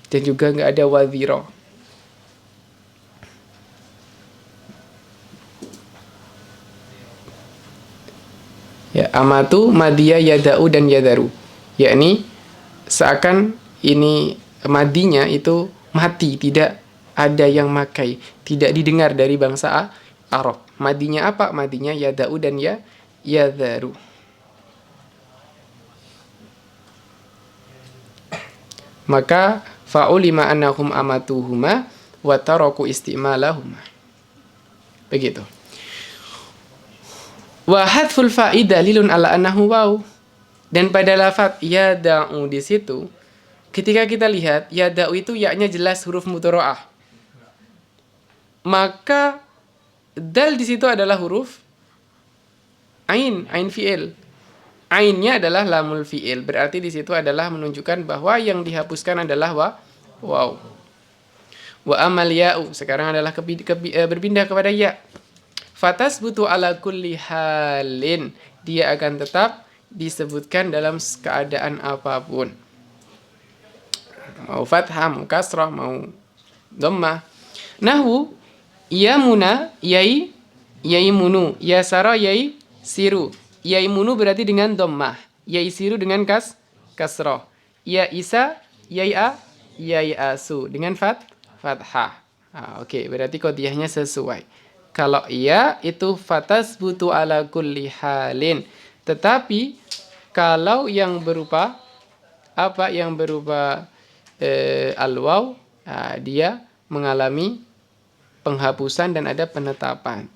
Speaker 1: dan juga nggak ada wadhira. Ya, amatu, madiyah, yada'u dan yadaru. Yakni seakan ini madinya itu mati, tidak ada yang makai, tidak didengar dari bangsa Arab. Madinya apa? Madinya yada'u dan yadaru. Maka fa'ulima annahum amatuhuma wa taraku isti'malahuma. Begitu. Wa hadful fa'i dalilun ala annahu waw. Dan pada lafaz yada'u di situ, ketika kita lihat yada'u itu ya-nya jelas huruf mudharaah. Maka dal di situ adalah huruf ain fi'il. Ainnya adalah lamul fi'il, berarti di situ adalah menunjukkan bahwa yang dihapuskan adalah waw. Wa amal ya'u sekarang adalah berpindah kepada ya. Fatas butuh ala kulli halin, dia akan tetap disebutkan dalam keadaan apapun. Mau fathah, mau kasrah, mau dhammah. Nahwu yamuna yai munu, yasara yai siru. Yai munu berarti dengan dhammah, yai siru dengan kasrah. Ya isa yai asu dengan fathah. Oke, berarti qadiyahnya sesuai. Kalau iya itu fatas butuh ala kulli halin. Tetapi kalau yang berupa al-waw, dia mengalami penghapusan dan ada penetapan.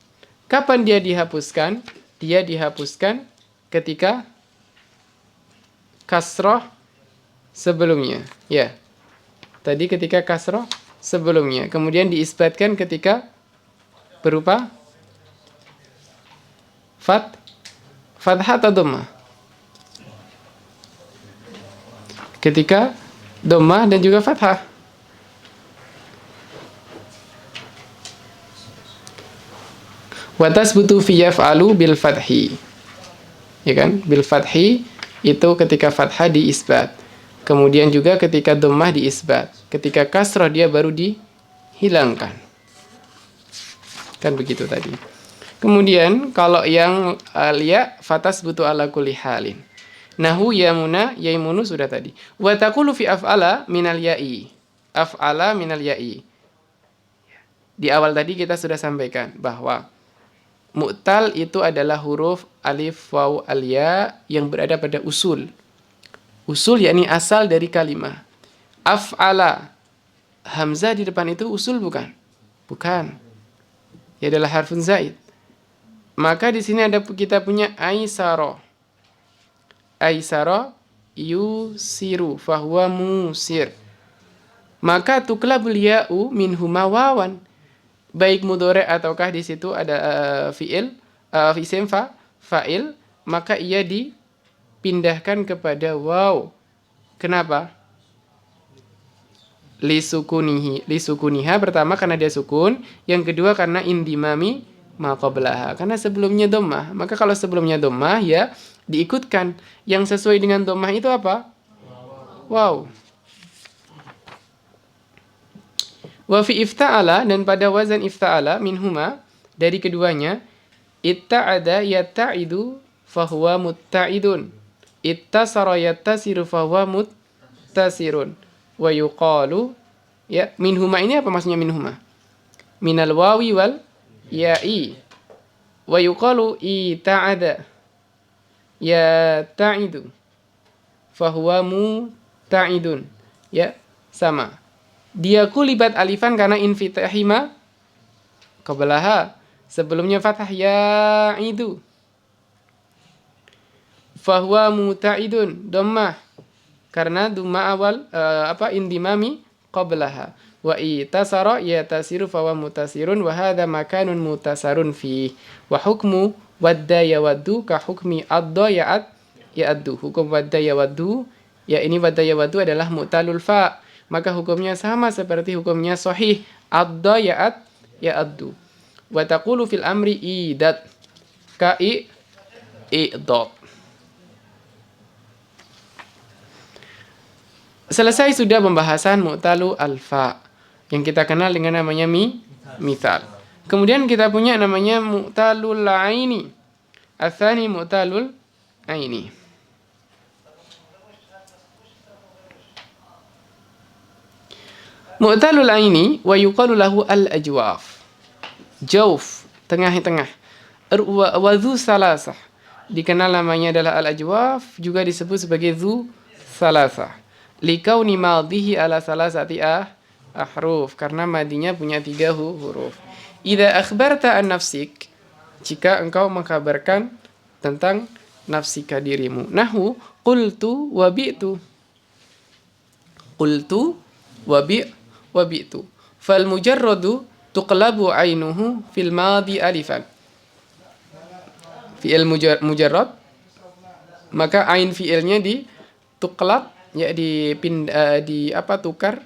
Speaker 1: Kapan dia dihapuskan? Dia dihapuskan ketika kasroh sebelumnya. Ya, tadi ketika kasroh sebelumnya. Kemudian diisbatkan ketika berupa fathah atau dhammah. Ketika dhammah dan juga fathah. Wa tasbutu fi yaf'alu bil fathi. Ya kan? Bil fathi itu ketika fathah diisbat. Kemudian juga ketika dhammah diisbat. Ketika kasrah dia baru dihilangkan. Kan begitu tadi. Kemudian kalau yang ya fatas butuh ala kulli halin. Nahu yamuna yaimunu sudah tadi. Wa taqulu fi af'ala minal ya'i. Af'ala minal ya'i. Di awal tadi kita sudah sampaikan bahwa mu'tal itu adalah huruf alif, waw, al-ya yang berada pada usul. Usul yakni asal dari kalimah. Af'ala, hamzah di depan itu usul bukan? Bukan. Ia adalah harfun zaid. Maka di sini ada kita punya aisara. Aisara yusiru fahuwa musir. Maka tuklabul ya'u minhuma wawan. Baik mudhari ataukah di situ ada fi'il, isim fa'il, maka ia dipindahkan kepada waw. Kenapa? lisukuniha pertama karena dia sukun, yang kedua karena indimami ma qablaha karena sebelumnya dhammah. Maka kalau sebelumnya dhammah ya diikutkan. Yang sesuai dengan dhammah itu apa? Waw. Wa fi ifta'ala, dan pada wazan ifta'ala minhuma dari keduanya, itta'ada yatta'idu fahuwa mutta'idun, ittasara yattasiru fahuwa muttasirun, wa yuqalu, ya minhuma ini apa maksudnya minhuma? Minal wawi wal ya'i. Wa yuqalu ita'ada yatta'idu fahuwa mutta'idun, ya sama. Dia kulibat alifan karena infitahima qablaha, sebelumnya fathah ya'idu. Fahuwa muta'idun dhammah karena dhamma awal indimami qablaha. Wa itasara yatasiru fahuwa mutasirun wa hadha makanun mutasarun fi. Wa hukmu wadda yawaddu ka hukmi adda ya'addu. Hukum wadda yawaddu, ya ini wadda yawaddu adalah mu'talul fa', maka hukumnya sama seperti hukumnya sahih adda ya'addu. Wa taqulu fil amri idat ka i'dad. Selesai sudah pembahasan mu'talu alfa yang kita kenal dengan namanya mithal. Kemudian kita punya namanya mu'talul aini. Atsani mu'talul aini. Mu'talul aini wa yuqalu lahu al-ajwaf. Jauf, tengah-tengah. Wa dzu salasah, dikenal namanya adalah al-ajwaf, juga disebut sebagai dzu salasah. Likauni madhihi ala salasati ahruf, karena madinya punya 3 huruf. Idza akhbarta an nafsik, jika engkau mengkabarkan tentang nafsika dirimu. Nahu qultu wa bi'tu. Qultu wa bi'tu. Fal mujarradu tuqlabu ainuhu fil madi alifan. Fi'il mujarrad, maka ain fi'ilnya tuqlab, ya tukar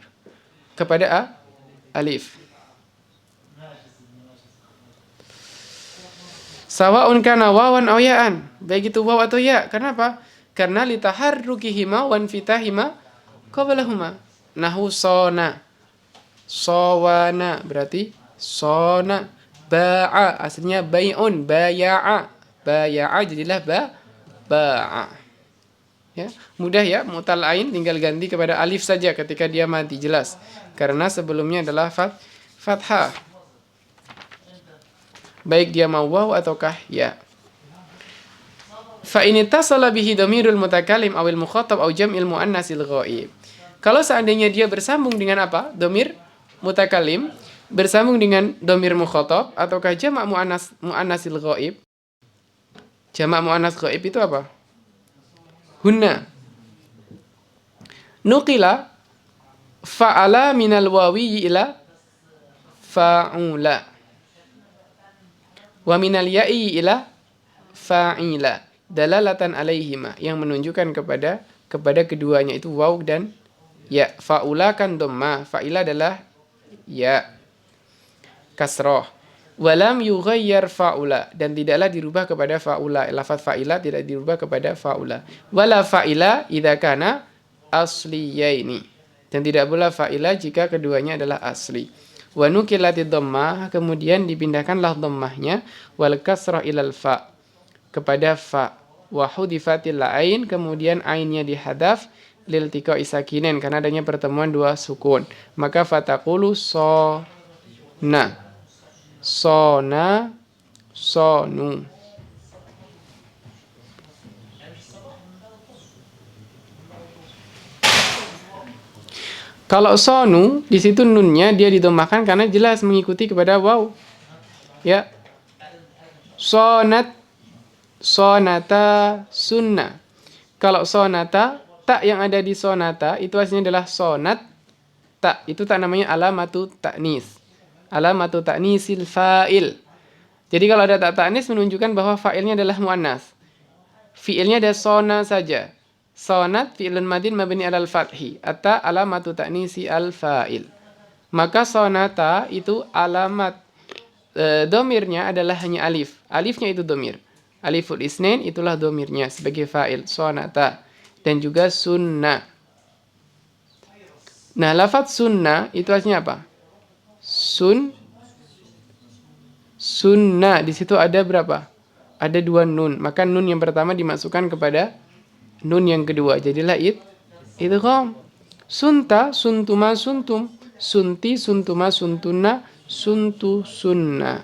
Speaker 1: kepada alif. Sawa'un kana wawan aw ya'an, baik itu waw atau ya. Kenapa? Karena litaharrukihima wan fitahima qablahuma. Nahu sona, sawana berarti sona. Ba'a aslinya bai'un, baya'a jadilah ba'a. Ya, mudah ya, mu'tal ain tinggal ganti kepada alif saja ketika dia mati, jelas. Karena sebelumnya adalah fathah. Baik dia mau waw ataukah ya. Fa in ittasala bihi dhamirul mutakallim awil mukhatab aw jam'il muannasil ghaib. Kalau seandainya dia bersambung dengan apa? Dhamir mutakallim bersambung dengan dhamir mukhatab ataukah jamak muannasil ghaib. Jamak muannas ghaib itu apa? Hunna. Nuqila fa'ala minal wawi ila fa'ula. Wa minal ya'i ila fa'ila. Dalalatan alaihima, yang menunjukkan kepada keduanya itu waw dan ya. Fa'ula kan dhamma, fa'ila adalah ya kasrah. Walam yughayyar fa'ula, dan tidaklah dirubah kepada fa'ula. Lafaz fa'ila tidak dirubah kepada fa'ula. Wala fa'ila idza kana asliyaini, dan tidak pula fa'ila jika keduanya adalah asli. Wa nukilatid dhammah, kemudian dipindahkanlah dhammahnya wal kasrah ilal fa, kepada fa. Wa hudifatil ain, kemudian ainnya dihadaf liltiqa'i sakinin, karena adanya pertemuan 2 sukun. Maka fataqulu sona, sona, sonu. Kalau sonu, di situ nunnya dia didomahkan karena jelas mengikuti kepada waw. Ya. Sonat, sonata, sunnah. Kalau sonata, tak yang ada di sonata itu aslinya adalah sonat. Tak itu tak namanya alamatu ta'nis. Alamatu ta'nisil fa'il. Jadi kalau ada tak ta'nis menunjukkan bahwa fa'ilnya adalah muannas. Fi'ilnya ada sona saja. sonat fi'lun madin mabni alal fathi, atta alamatu ta'nisi al fa'il. Maka sonata itu alamat domirnya adalah hanya alif. Alifnya itu domir. Aliful isnain itulah domirnya sebagai fa'il, sonata. Dan juga sunnah. Nah, lafaz sunnah itu artinya apa? Sunnah. Di situ ada berapa? Ada 2 nun. Maka nun yang pertama dimasukkan kepada nun yang kedua. Jadilah idgham. Sunta, suntuma, suntum. Sunti, suntuma, suntuna, suntu, sunna.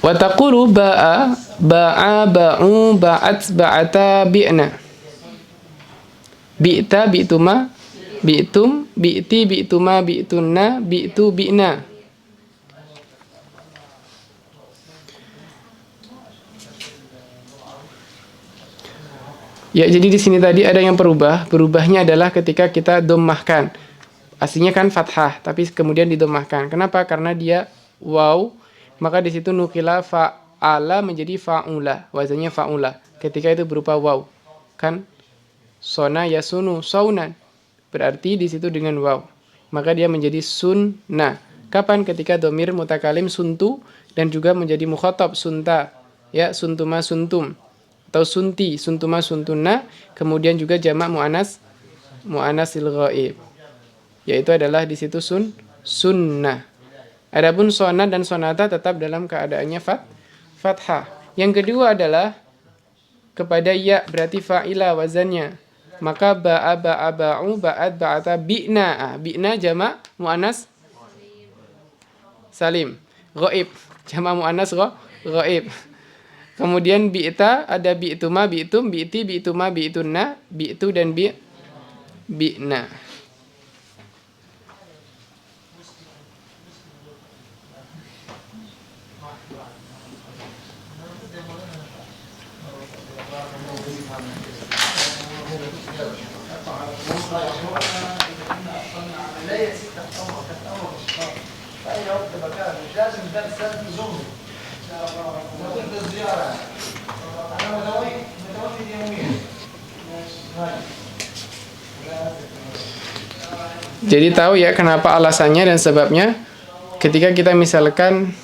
Speaker 1: Wa taqulu ba'a, ba'u, ba'at, ba'ata, bi'na. Bi'ta, bi'tuma, bi'tum, bi'ti, bi'tuma, bi'tunna, bi'tu, bi'na. Ya, jadi di sini tadi ada yang berubah. Berubahnya adalah ketika kita dhammahkan. Aslinya kan fathah, tapi kemudian didomahkan. Kenapa? Karena dia waw, maka di situ nukila fa'ala menjadi fa'ula, wazannya fa'ula. Ketika itu berupa waw, kan sona yasunu saunan, berarti di situ dengan waw, maka dia menjadi sunnah. Kapan? Ketika domir mutakalim suntu dan juga menjadi mukhatab sunta, ya suntuma suntum atau sunti, suntuma suntunna, kemudian juga jamak muannasil ghaib. Yaitu adalah di situ sunnah. Adapun sona dan sonata tetap dalam keadaannya fathah. Yang kedua adalah kepada ya, berarti fa'ila wazannya. Maka ba'a, ba'a, ba'u, ba'at, ba'ata, bi'na. Bi'na jamak muannas salim, ghaib, jamak muannas ghaib. Kemudian bi'ta ada bi'tuma, bi'tum, bi'ti, bi'tuma, bi'tunna, bi'tu dan bi'na. Jadi tahu ya kenapa alasannya dan sebabnya ketika kita misalkan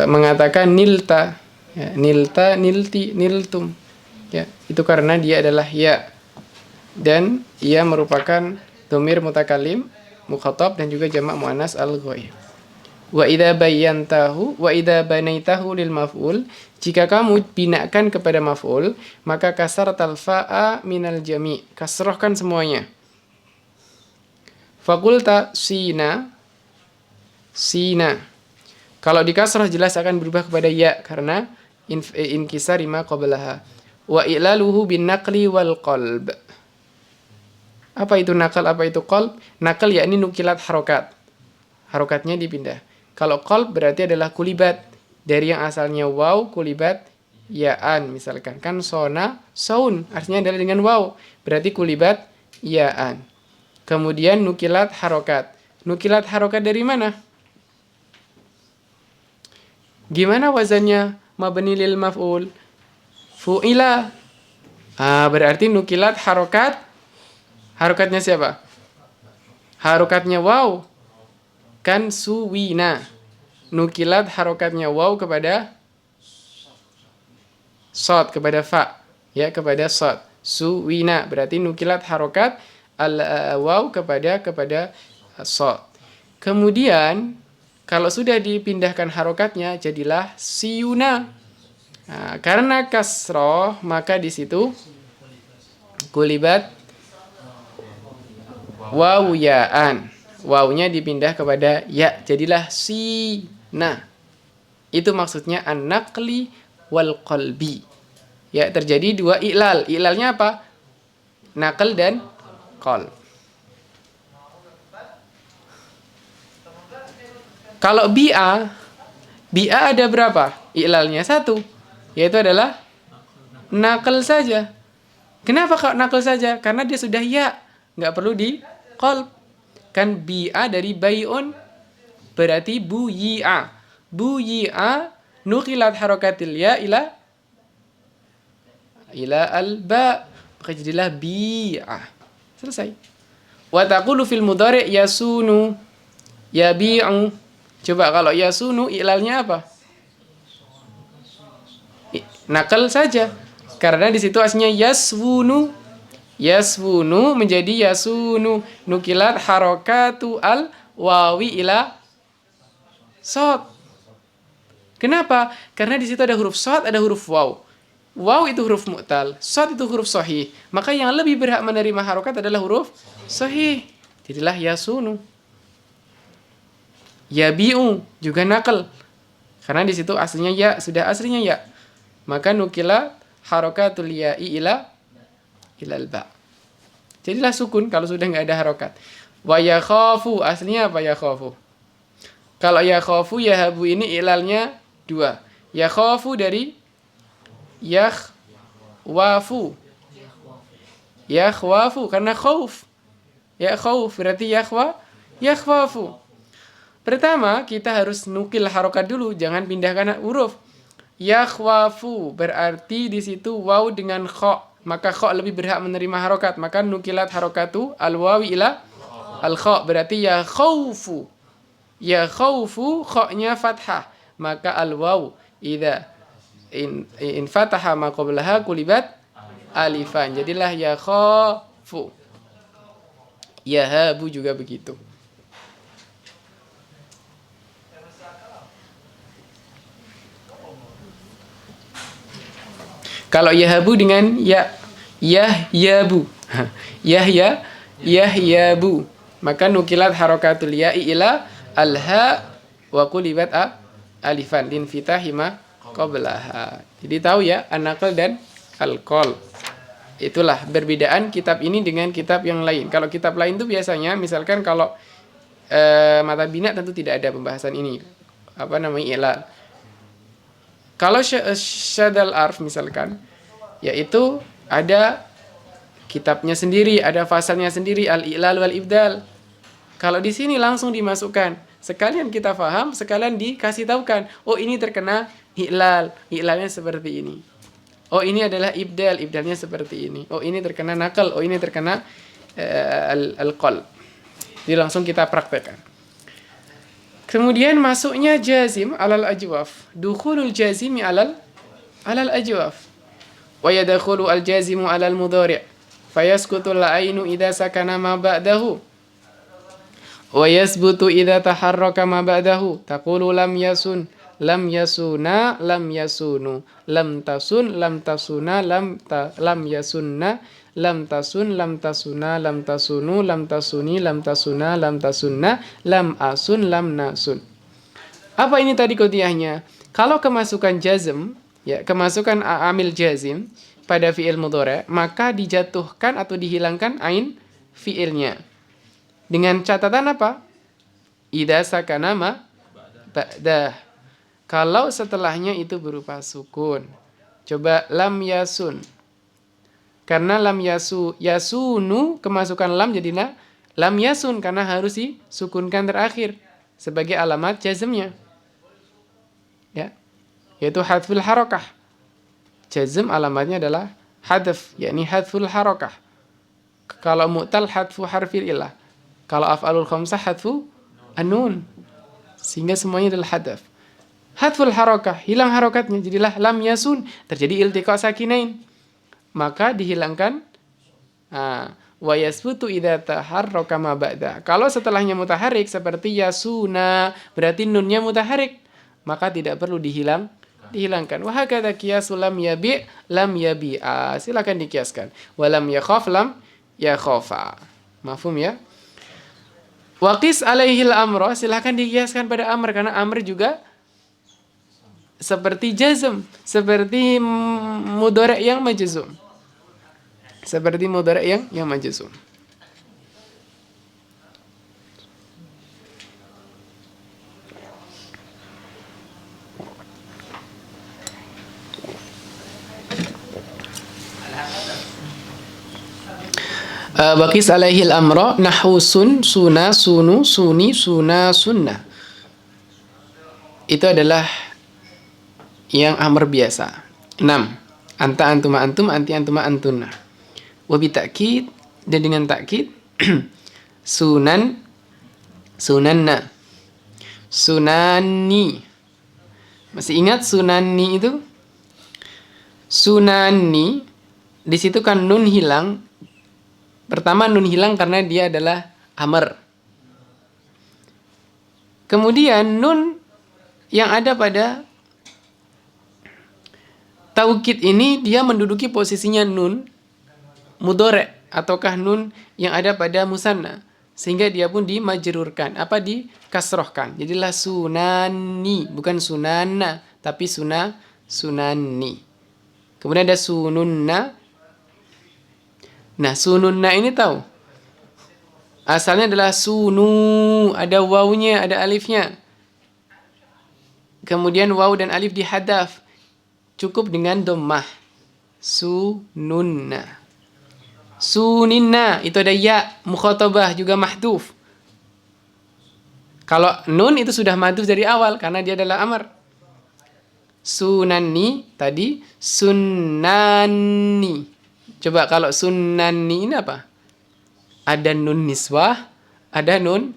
Speaker 1: mengatakan nilta, ya, nilta, nilti, niltum, ya, itu karena dia adalah ya dan ia merupakan dhamir mutakalim, mukhatab dan juga jamak muannas al-ghaib. Wa idza bayyantahu wa idza banaitahu lil maf'ul, jika kamu binakan kepada maf'ul, maka kasratal fa'a minal jami', kasrahkan semuanya. Faqulta sina. Kalau dikasrah jelas akan berubah kepada ya karena inkisari ma qablaha. Wa ilaluhu bin naqli wal qalb. Apa itu nakal, apa itu qalb? Nakal yakni nukilat harokat. Harokatnya dipindah. Kalau qalb berarti adalah kulibat. Dari yang asalnya waw kulibat ya'an misalkan. Kan sona, saun. Artinya adalah dengan waw. Berarti kulibat ya'an. Kemudian nukilat harokat. Nukilat harokat dari mana? Gimana wazannya? Mabni lil maf'ul. Fu'ila. Berarti nukilat harokat. Harokatnya siapa? Harokatnya waw. Kan suwina. Nukilat harokatnya waw kepada sod, kepada fa, ya, kepada sod. Suwina berarti nukilat harokat al-waw kepada sod. Kemudian kalau sudah dipindahkan harokatnya jadilah siyuna. Karena kasroh maka di situ kulibat waw ya'an. wawunya dipindah kepada ya, jadilah sina. Itu maksudnya an-naqli wal qalbi. Ya, terjadi dua i'lal. I'lalnya apa? Naql dan qal. Kalau bi'a ada berapa? I'lalnya satu, yaitu adalah naql saja. Kenapa kok naql saja? Karena dia sudah ya, nggak perlu di qalb. Kan bi'a dari bay'un, berarti buyi'a. Buyi'a nuqilat harakatil ya ila al-ba, maka jadilah bi'ah. Selesai. Wa taqulu fil mudhari' yasunu yabi'u. Coba kalau yasunu i'lalnya apa? Nakal saja. Karena di situ aslinya yaswunu. Yaswunu menjadi yasunu. Nukilat harakatu al wawi ila sod. Kenapa? Karena di situ ada huruf sod, ada huruf waw. Waw itu huruf mu'tal, sod itu huruf sahih. Maka yang lebih berhak menerima harokat adalah huruf sahih. Jadilah yasunu. Yabi'u juga nakal. Karena di situ aslinya ya, sudah aslinya ya. Maka nukila harokatul ya'i ila al-ba. Jadilah sukun kalau sudah nggak ada harokat. Wa yakhafu, aslinya apa yakhafu? Kalau yakhafu, yahabu ini ilalnya dua. Yakhafu dari yakhwafu. Yakhwafu karena khauf. Yakhwafu berarti yakhwafu. Pertama, kita harus nukil harokat dulu, jangan pindahkan huruf. Yakhwafu berarti di situ waw dengan kha, maka kha lebih berhak menerima harokat, maka nukilat harokatu al-wawi ila al-kha, berarti ya khaufu. Ya khaufu kha-nya fathah, maka al-waw idza in fataha ma qablaha kulibat alifan, jadilah ya khafu. Yahabu juga begitu. Kalau yahabu dengan yahyabu. Yahyabu. Maka nukilat harakatul ya'i ila alha wa qulibat alifan din fitahima qablaha. Jadi tahu ya, an-naql dan al-qal. Itulah perbedaan kitab ini dengan kitab yang lain. Kalau kitab lain itu biasanya misalkan kalau mata bina tentu tidak ada pembahasan ini. Apa namanya i'lal. Kalau syadal arf misalkan, yaitu ada kitabnya sendiri, ada fasalnya sendiri, al-i'lal wal ibdal. Kalau di sini langsung dimasukkan, sekalian kita paham, sekalian dikasih tahukan, oh ini terkena i'lal, i'lalnya seperti ini. Oh ini adalah ibdal, ibdalnya seperti ini. Oh ini terkena nakal, oh ini terkena al-qal. Jadi langsung kita praktekkan. Kemudian masuknya jazim alal ajwaf. Dukhulul jazimi alal ajwaf. Wa yadkhulu al jazimu alal mudhari'. Fayaskutul ainu idza sakana ma ba'dahu. Wa yasbutu idza taharraka ma ba'dahu. Taqulu lam yasun, lam yasuna, lam yasunu, lam tasun, lam tasuna, lam yasunna, lam tasun, lam tasuna, lam tasunu, lam tasuni, lam tasuna, lam tasunna, lam asun, lam nasun. Apa ini tadi qadiyahnya? Kalau kemasukan jazm, ya, kemasukan amil jazim pada fi'il mudhari', maka dijatuhkan atau dihilangkan ain fi'ilnya. Dengan catatan apa? Idza sakana ma ba'dah. Kalau setelahnya itu berupa sukun. Coba lam yasun. Karena lam yasunu kemasukan lam jadilah lam yasun karena harus disukunkan terakhir sebagai alamat jazmnya. Ya. Yaitu hadful harakah. Jazm alamatnya adalah hadf, yakni hadful harakah. Kalau mu'tal hadfu harfil illah. Kalau af'alul khamsah hadfu an-nun. Sehingga semuanya adalah hadf. Hadful harakah, hilang harakatnya jadilah lam yasun, terjadi iltiqa sakinain. Maka dihilangkan wa yasbutu idza taharraka ma ba'da. Kalau setelahnya mutaharrik seperti yasuna, berarti nunnya mutaharrik, maka tidak perlu dihilangkan. Wa hakadha qiyasul lam yabi lam yabi'a. Silakan dikiaskan. Wa lam yakhaf lam yakhafa. Mafhum ya? Waqis alaihil amro, silahkan dikiaskan pada amr, karena amr juga seperti jazm, seperti mudhari' yang majzum. Seperti mudhari' yang majzum. Waqis alaihil amro, nahwu sun, suna, sunu, suni, suna, sunnah. Itu adalah yang amr biasa. 6. Anta antuma antum, anti antuma antuna. Wabi takkid, dan dengan takkid sunan, sunanna, sunani. Masih ingat sunani itu? Sunani, di situ kan nun hilang. Pertama nun hilang karena dia adalah amr. Kemudian nun yang ada pada taukid ini dia menduduki posisinya nun mudhari' ataukah nun yang ada pada musanna, sehingga dia pun dimajrurkan, dikasrohkan. Jadilah sunani, bukan sunana, tapi sunani. Kemudian ada sununna. Nah, sununna ini tahu asalnya adalah sunu, ada wawunya, ada alifnya. Kemudian waw dan alif dihadaf, cukup dengan dhammah. Sununna. Suninna, itu ada ya mukhatabah juga mahduf. Kalau nun itu sudah mahduf dari awal karena dia adalah amr. Sunani tadi sunnani. Coba kalau sunnani ini apa? Ada nun niswah, ada nun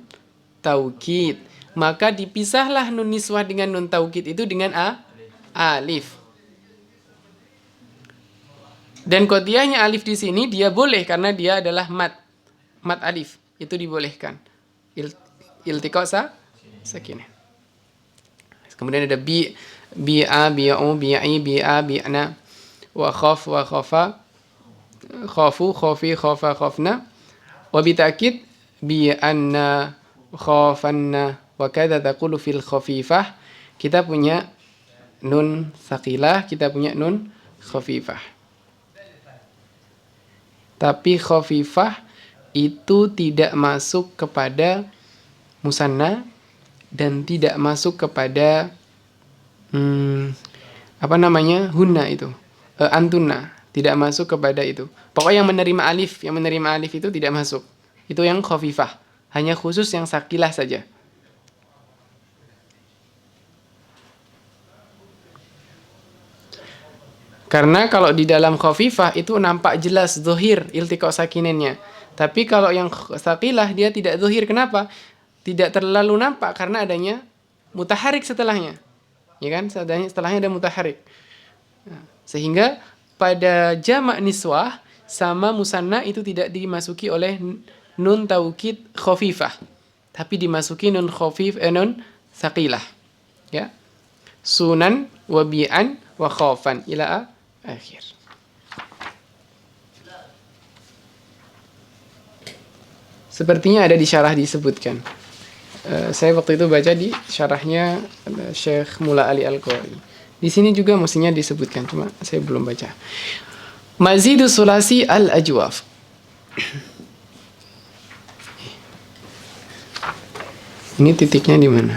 Speaker 1: taukid. Maka dipisahlah nun niswah dengan nun taukid itu dengan alif. Dan qadiyahnya alif di sini dia boleh karena dia adalah mat alif. Itu dibolehkan. Iltiqa sakinah. Kemudian ada bi'a, bi'u, bi'i, bi'a, bi'na, wa khaf, wa khafa, khafu, khafi, khafa, khafna, wa bitakid bi'anna, khafanna, wa kadza taqulu fil khafifah. Kita punya nun tsaqilah, kita punya nun khafifah. Tapi khafifah itu tidak masuk kepada musanna dan tidak masuk kepada hunna itu, antunna, tidak masuk kepada itu. Pokoknya yang menerima alif itu tidak masuk. Itu yang khafifah, hanya khusus yang sakilah saja. Karena kalau di dalam khafifah itu nampak jelas zahir iltiqa sakinennya. Tapi kalau yang sakilah dia tidak zahir. Kenapa? Tidak terlalu nampak karena adanya mutaharik setelahnya. Ya kan? Setelahnya ada mutaharik. Sehingga pada jamak niswah sama musanna itu tidak dimasuki oleh nun taukid khafifah, tapi dimasuki nun nun saqilah. Ya. Sunan wa bi'an wa khafan ila akhir. Sepertinya ada di syarah disebutkan. Saya waktu itu baca di syarahnya Syekh Mula Ali Al-Qari. Di sini juga mestinya disebutkan, cuma saya belum baca. Mazidu sulasi al-ajwaf. Ini titiknya di mana?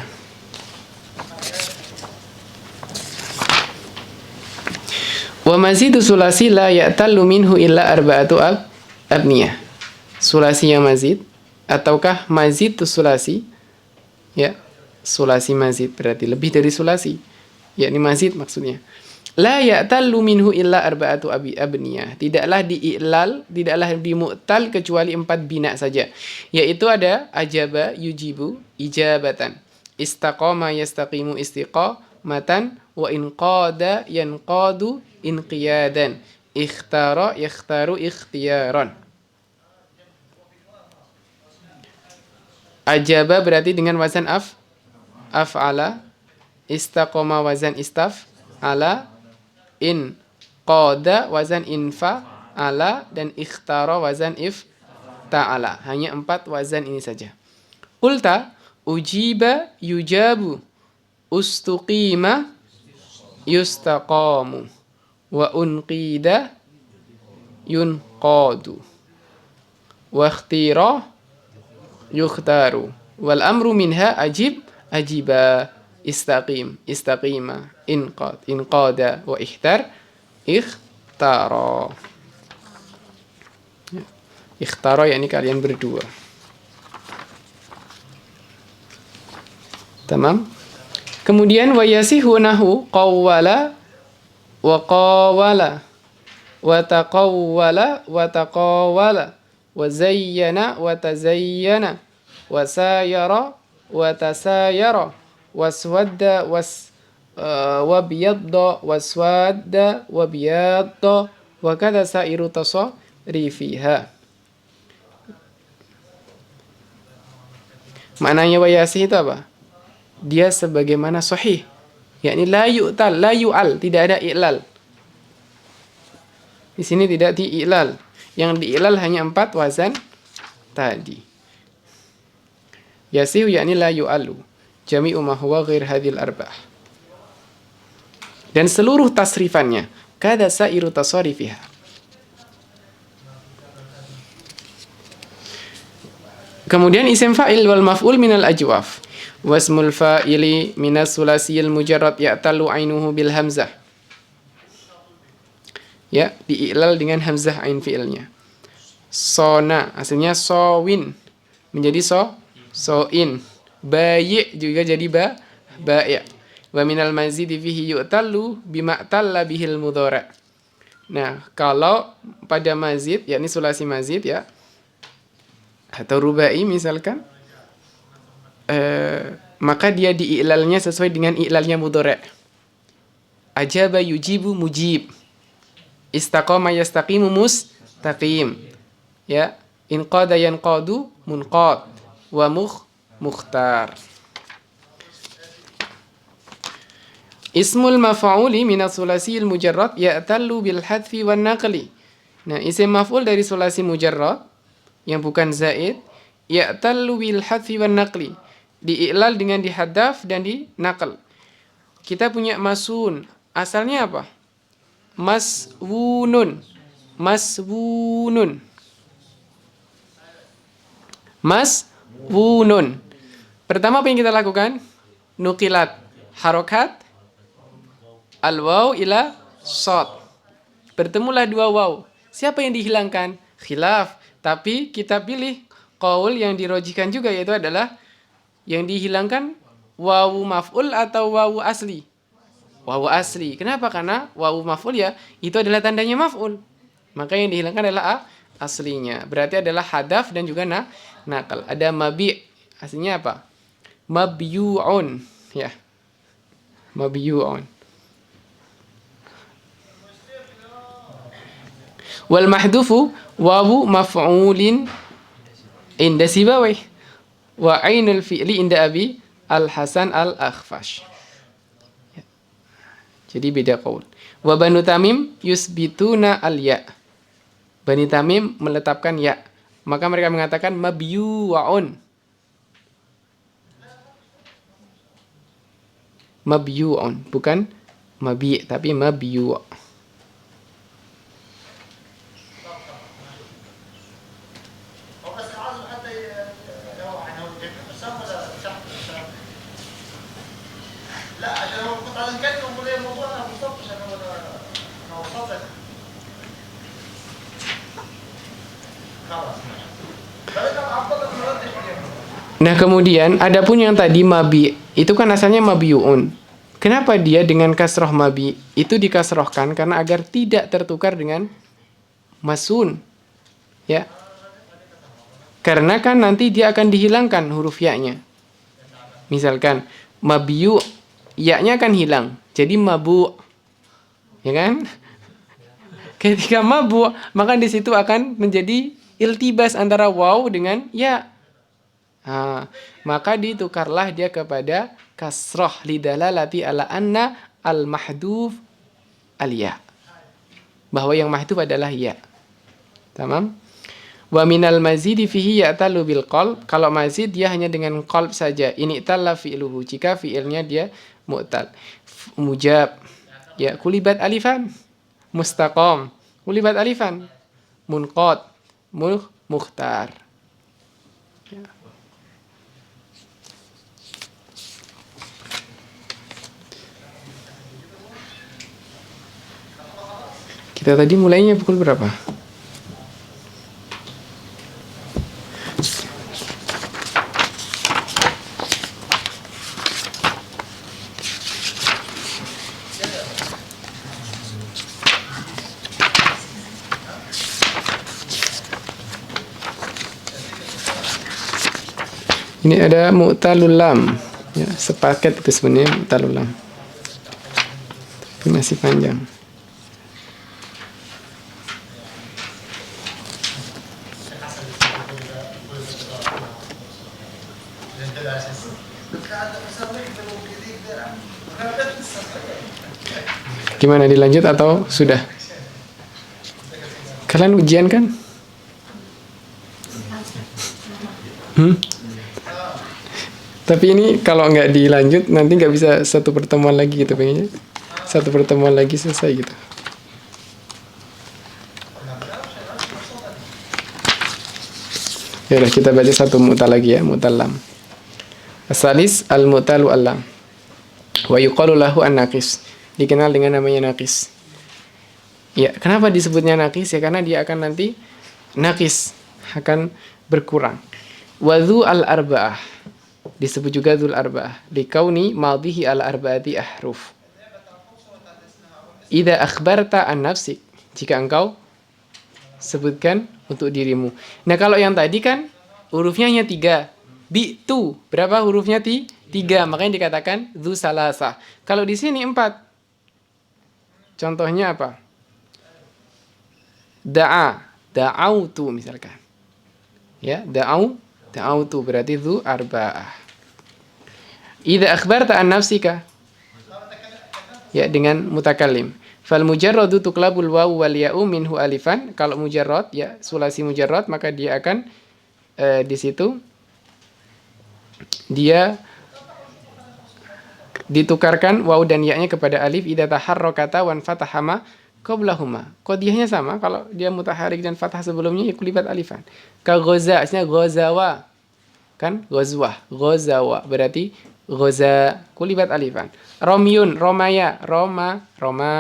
Speaker 1: Wa mazidu sulasi la ya'tallu minhu illa arba'atu abniyah. Sulasi yang mazid ataukah mazid tu sulasi? Ya, sulasi mazid berarti lebih dari sulasi. Yakni mazid maksudnya. La ya'tallu minhu illa arba'atu abniyah. Tidaklah di'i'lal, tidaklah dimu'tal kecuali 4 bina saja. Yaitu ada ajaba yujibu ijabatan, istaqama yastaqimu istiqamatan, wa inqada yanqadu inqiyadan, ikhtara yakhtaru ikhtiyaran. Ajaba berarti dengan wazan af'ala, istaqama wazan istaf'ala, in qada wazan infa'ala, dan ikhtara wazan ifta'ala. Hanya 4 wazan ini saja. Qulta ujiba yujabu, ustuqima yustaqamu, wa unqida yunqadu, wa ikhtira yukhtaru, wal amru minha ajib ajiba, istaqim istaqima, inqad inqada, wa ikhtar ikhtara. Ikhtara yakni kalian berdua. Tamam. Kemudian wa yasihu nahu qawwala wa qawwala wa taqawwala wa taqawwala wa zayyana wa tazayyana wa sayara wa tasayara waswadda wa biyadda waswadda wa biyadda wa kadza sairu tasarifiha. Maknanya wa yasih itu apa? Dia sebagaimana sahih, yakni la yu'tal, la yu'al, tidak ada i'lal. Di sini tidak di'ilal. Yang di'ilal hanya 4 wazan tadi. Yasihu yakni la yu'alu, jami'u ma huwa ghair hadhil arba'ah. Dan seluruh tasrifannya, kada sairu tasarifiha. Kemudian isim fa'il wal maf'ul minal ajwaf. Wasmul fa'ili minas sulasiyil mujarrad ya'talu ainuhu bil hamzah. Ya, diiklal dengan hamzah ain fi'ilnya. Sona, aslinya sowin, menjadi soin. Bayi' juga jadi ba'i'. Wa minal mazidi fihi yu'talu bima'talla bihil mudhara'. Nah, kalau pada mazid, yakni sulasi mazid ya, atau rubai misalkan, maka dia diiklalnya sesuai dengan iklalnya mudhari'. Ajaba yujibu mujib, istaqama yastaqimu mustaqim, ya, inqada yanqadu munqad, wa mukhtar. Ismul maf'uli min as-sulasi al-mujarrad ya'tallu bil hadfi wan naqli. Nah, isim maf'ul dari sulasi mujarrad yang bukan zaid ya'tallu bil hadfi wan naqli, diiklal dengan dihadaf dan dinaqal. Kita punya masun, asalnya apa? Maswunun. Maswunun. Maswunun. Pertama apa yang kita lakukan? Nukilat harokat al-waw ila shad. Bertemulah 2 waw. Siapa yang dihilangkan? Khilaf. Tapi kita pilih qaul yang dirojihkan juga, yaitu adalah yang dihilangkan wawu maf'ul atau wawu asli. Wawu asli. Kenapa? Karena wawu maf'ul ya, itu adalah tandanya maf'ul. Maka yang dihilangkan adalah aslinya. Berarti adalah hadaf dan juga nakal. Ada mabi'. Aslinya apa? Mabyu'un. Ya. Mabyu'un. Wal mahdufu wawu maf'ulin inda sibawih. Wa ainul fi'li inda Abi Al-Hasan Al-Akhfash. Ya. Jadi beda qaul. Wa Banu Tamim yusbituna al-ya. Bani Tamim menetapkan ya. Maka mereka mengatakan mabyu'un. Mabyu'un, bukan mabi' tapi mabyu'. Nah, kemudian adapun yang tadi mabi, itu kan asalnya mabiun. Kenapa dia dengan kasroh mabi? Itu dikasrohkan karena agar tidak tertukar dengan masun. Ya. Karena kan nanti dia akan dihilangkan huruf ya-nya. Misalkan mabiyu, ya-nya akan hilang. Jadi mabu. Ya kan? Ketika mabu, maka di situ akan menjadi iltibas antara waw dengan ya. Nah, maka ditukarlah dia kepada kasroh lidalalati ala anna al-mahduf al-ya. Bahwa yang mahduf adalah ya. Tamam? Wa minal mazidi fihi ya'talu bil qalb. Kalau mazid dia hanya dengan qalb saja. Ini talla fi'luhu. Jika fi'ilnya dia mu'tal. Mujab. Ya, kulibat alifan. Mustaqam. Kulibat alifan. Munqad. Mukhtar. Ya. Kita tadi mulainya pukul berapa? Ini ada mu'talul lam, ya, sepaket itu sebenarnya mu'talul lam. Tapi masih panjang. Gimana, dilanjut atau sudah? Kalian ujian kan? Tapi ini kalau nggak dilanjut nanti nggak bisa satu pertemuan lagi gitu pengennya. Satu pertemuan lagi selesai gitu. Ya udah, kita baca satu mu'tal lagi ya, mu'tal lam. Asalis al-mu'talu al-lam. Wa yuqalu lahu an-naqis. Dikenal dengan namanya naqis. Ya, kenapa disebutnya naqis? Ya karena dia akan nanti naqis, akan berkurang. Wa dzu al-arba'ah. Disebut juga dzul arba'ah likauni madhihi al arba'ati ahruf. Idza akhbarta an nafsik, jika engkau sebutkan untuk dirimu. Nah, kalau yang tadi kan hurufnya hanya 3. Bi'tu, berapa hurufnya? 3, makanya dikatakan dzu salasa. Kalau di sini 4. Contohnya apa? Da'autu misalkan. Ya, da'autu berarti dzu arba'ah. Idza akhbarta an nafsika, ya, dengan mutakallim. Fal mujarradu tuqlabul wawu wal ya'u minhu alifan. Kalau mujarrad, ya, sulasi mujarrad, maka dia akan di situ dia ditukarkan wawu dan ya-nya kepada alif idza taharrakata wan fatahama qablahuma. Qadiyahnya sama, kalau dia mutaharik dan fathah sebelumnya ya kulibat alifan. Ka ghaza, aslinya ghazawa. Kan ghazawa berarti ghaza, kulibat alifan. Romyun, romaya, roma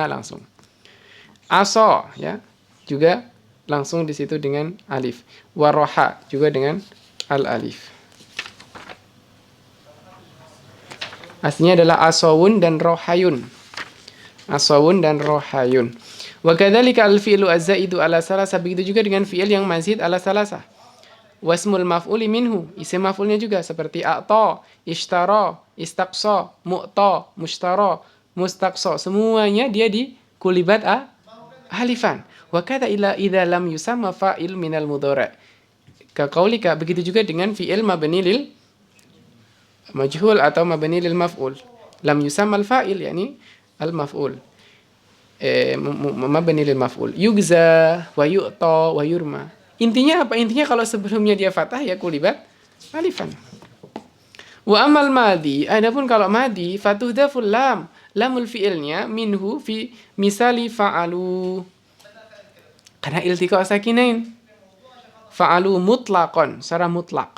Speaker 1: langsung. Aso, ya, juga langsung di situ dengan alif. Waroha juga dengan al alif. Aslinya adalah asawun dan rohayun. Asawun dan rohayun. Wa kadzalika al-fi'lu az-zaidu ala salasa, begitu juga dengan fi'il yang mazid ala salasa. Wasmul maf'uli minhu, isim maf'ulnya juga seperti a'ta, ishtara, istaqsa, mu'ta, mushtara, mustaqsa, semuanya dia di kulibat alifan. Wa kadza ila idza lam yusamma fa'il minal mudhari'. Ka qaulika, begitu juga dengan fi'il mabni lil majhul atau mabni lil maf'ul. Lam yusamma al-fa'il yani al-maf'ul. Mabni lil maf'ul. Yugza wa yu'ta wa yurma. Intinya apa? Intinya kalau sebelumnya dia fathah ya kulibat alifan. Wa amal madi, adapun kalau madi fatuhdaful lam, lamul fi'ilnya minhu fi misali fa'alu. Karena iltiqa sakinain. Fa'alu mutlaqan, secara mutlak.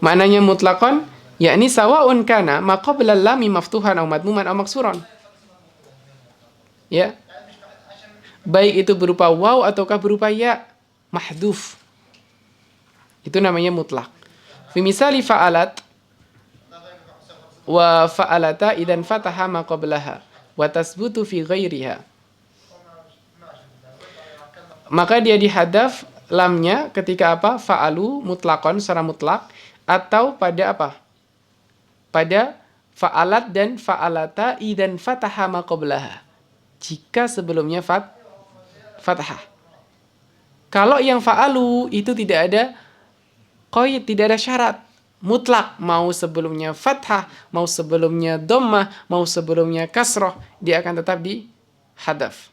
Speaker 1: Maknanya mutlaqan yakni sawa'un kana ma qabla lami maftuhan aw madmuman aw maksuran. Ya, baik itu berupa waw ataukah berupa ya, mahduf. Itu namanya mutlak. Fi misali fa'alat wa fa'alata idan fataha ma qablaha wa tasbutu fi ghairiha. Maka dia dihadaf lamnya ketika apa? Fa'alu mutlakon secara mutlak, atau pada apa? Pada fa'alat dan fa'alata idan fataha ma qablaha. Jika sebelumnya fathah. Kalau yang fa'alu itu tidak ada qaid, tidak ada syarat, mutlak, mau sebelumnya fathah, mau sebelumnya dhammah, mau sebelumnya kasroh, dia akan tetap di hadaf.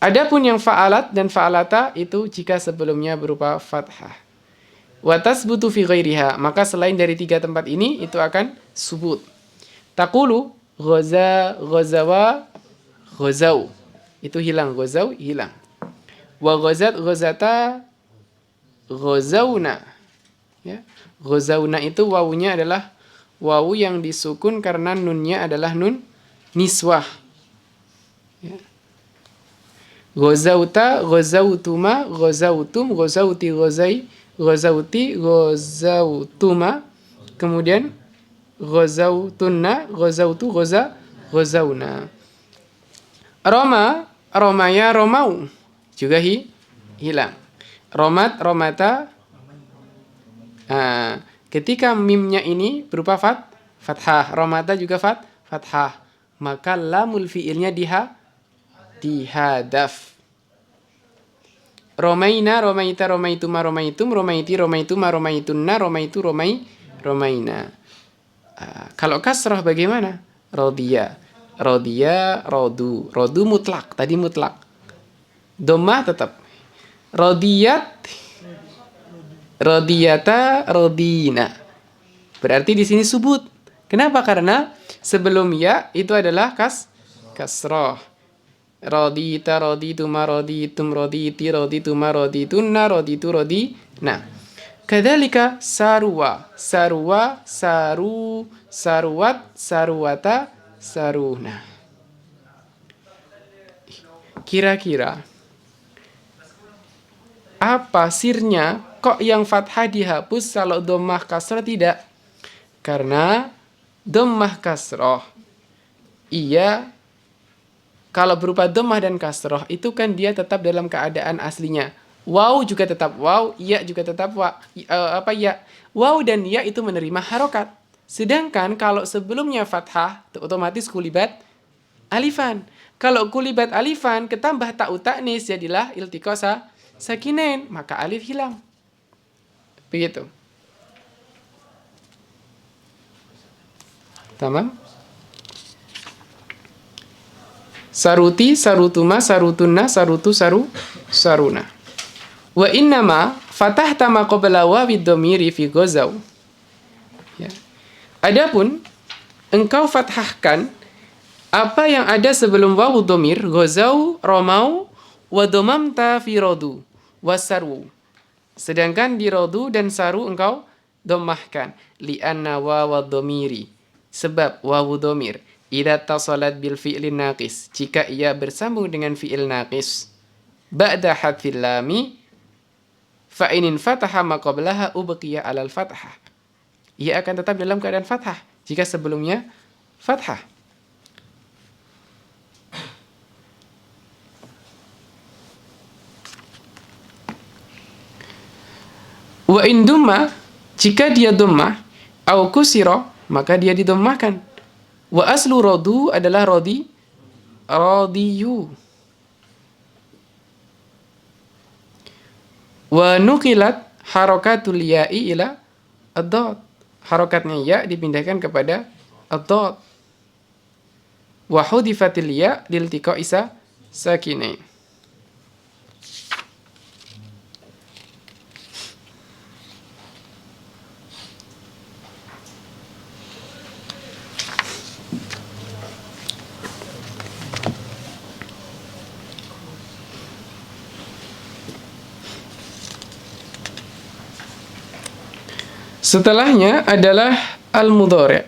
Speaker 1: Adapun yang fa'alat dan fa'alata itu jika sebelumnya berupa fathah. Wa tasbutu fi ghairiha, maka selain dari 3 tempat ini itu akan subut. Taqulu ghaza, ghazawa, ghazau. Itu hilang, ghazau hilang. Wa ghazat, ghazata, ghazauna. Ya. Ghazauna itu wawunya adalah wawu yang disukun karena nunnya adalah nun niswah. Ya. Ghazauta, ghazautuma, ghazautum, ghazauti, ghazai, ghazauti, ghazautuma. Kemudian ghazautunna, ghazautu, ghazauna. Roma, romaya, romau juga hilang. Romat, romata. Ketika mimnya ini berupa fathah, romata juga fathah, maka lamul fiilnya dihadaf. Romaina, romaita, romaituma, romaitum, romaiti, romaituma, romaitunna, romaitu, romaina. Kalau kasrah bagaimana? Rodiya, rodiya, rodu. Rodu mutlak, tadi mutlak. Dhammah tetap. Rodiyat, rodiyata, rodina. Berarti di sini subut. Kenapa? Karena sebelum ya itu adalah kasroh. Rodita, rodituma, roditum, roditi, rodituma, roditunna, roditu, rodina. Kadzalika sarwa, sarwa, saru, sarwat, sarwata, saruna. Kira-kira apa sirnya kok yang fathah dihapus kalau dhammah kasrah tidak? Karena dhammah kasrah iya, kalau berupa dhammah dan kasrah itu kan dia tetap dalam keadaan aslinya. Waw juga tetap waw, ya juga tetap ya. Waw dan ya itu menerima harokat. Sedangkan kalau sebelumnya fathah otomatis kulibat alifan. Kalau kulibat alifan ketambah ta'u ta'nis jadilah iltiqa sakinain, maka alif hilang. Begitu. Tamam? Saruti, sarutuma, sarutunna, sarutu, saruna. Wa innama fatahta ma qabla wawid dhamiri fi ghazau. Ya. Adapun engkau fathahkan apa yang ada sebelum wawu dhamir, ghazau, romau, wa dhamamta fi radu wasaru. Sedangkan di rodu dan saru engkau dhammahkan li'anna wawu dhamiri, sebab wawu dhamir idza tasalat bil fi'lin naqis, jika ia bersambung dengan fi'il naqis ba'da hadfil lami fa in fataha ma qablaha ubqiya 'alal fathah, ia akan tetap dalam keadaan fathah jika sebelumnya fathah. Wa in dumma, jika dia dhammah, au kusira, maka dia didammahkan. Wa aslu radu adalah radiyu. Wa nuqilat harakatul ya'i ila ad-dad. Harakatnya ya dipindahkan kepada ad-dad. Wa hudifatil ya liltiqa'i sakinain. Setelahnya adalah al-mudhari'.